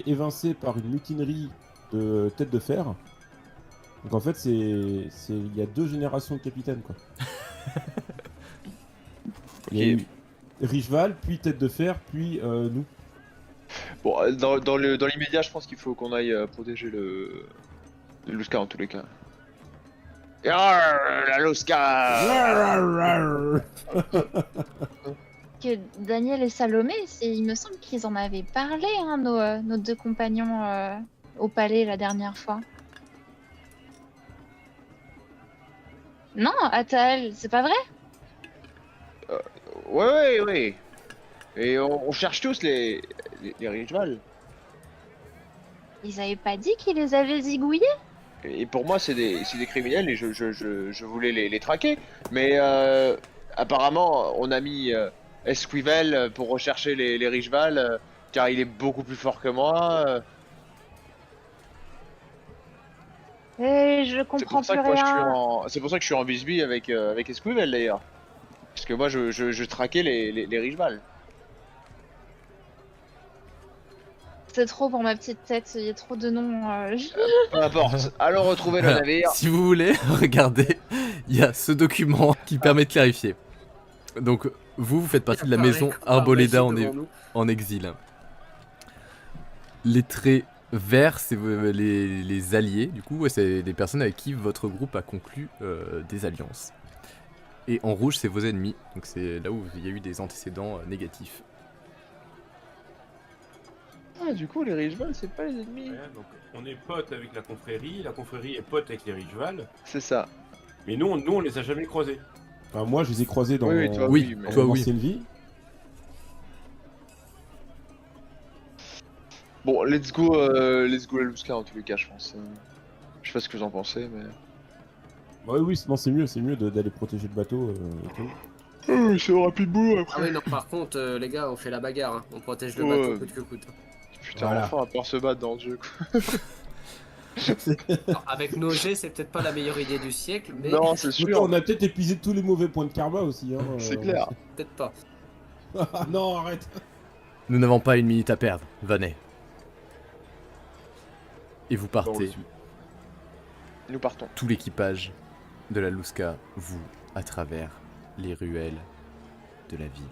évincer par une mutinerie de tête de fer. Donc en fait il y a 2 générations de capitaines quoi. Il y a eu Richval, puis tête de fer, puis nous. Bon dans l'immédiat je pense qu'il faut qu'on aille protéger le Lusca en tous les cas. Yarr, la Lusca. Que Daniel et Salomé, il me semble qu'ils en avaient parlé, hein, nos deux compagnons au palais la dernière fois. Non, Atael, c'est pas vrai? Ouais. Et on cherche tous les Richval. Ils avaient pas dit qu'ils les avaient zigouillés? Et pour moi, c'est des criminels et je voulais les traquer. Mais apparemment, on a mis Esquivel pour rechercher les Richval, car il est beaucoup plus fort que moi. Et je C'est comprends pour ça plus que moi, rien. c'est pour ça que je suis en bisbille avec Esquivel d'ailleurs. Parce que moi, je traquais les Richval. C'est trop pour ma petite tête, il y a trop de noms. Peu importe. Allons retrouver le navire. Si vous voulez, regardez, il y a ce document qui permet de clarifier. Donc, vous faites partie de la maison Arboleda en exil. Lettré Vert, c'est les alliés, du coup, ouais, c'est des personnes avec qui votre groupe a conclu des alliances. Et en rouge, c'est vos ennemis, donc c'est là où il y a eu des antécédents négatifs. Ah, du coup, les Richevals, c'est pas les ennemis. Ouais, donc on est potes avec la confrérie est pote avec les Richevals, C'est ça. mais nous on les a jamais croisés. Enfin, moi, je les ai croisés dans Oui, toi, Oui, mais- toi, mon oui. ancienne vie. Bon, let's go la Lusca en tous les cas, je pense. Je sais pas ce que vous en pensez, mais. Ouais, oui, non, c'est mieux d'aller protéger le bateau et tout. C'est un rapide boulot Ah après. oui, non, par contre, les gars, on fait la bagarre, hein. On protège le Ouais. bateau coûte que coûte. Putain, Voilà. enfin, on va pouvoir se battre dans le jeu. Quoi. Alors, avec nos jets, c'est peut-être pas la meilleure idée du siècle, mais Non, c'est Surtout, sûr. on a peut-être épuisé tous les mauvais points de karma aussi. Hein, C'est clair. peut-être pas. Ah non, arrête. Nous n'avons pas une minute à perdre, venez. Et vous Dans le partez, sud. Nous partons. tout l'équipage de la Lusca, vous, à travers les ruelles de la ville.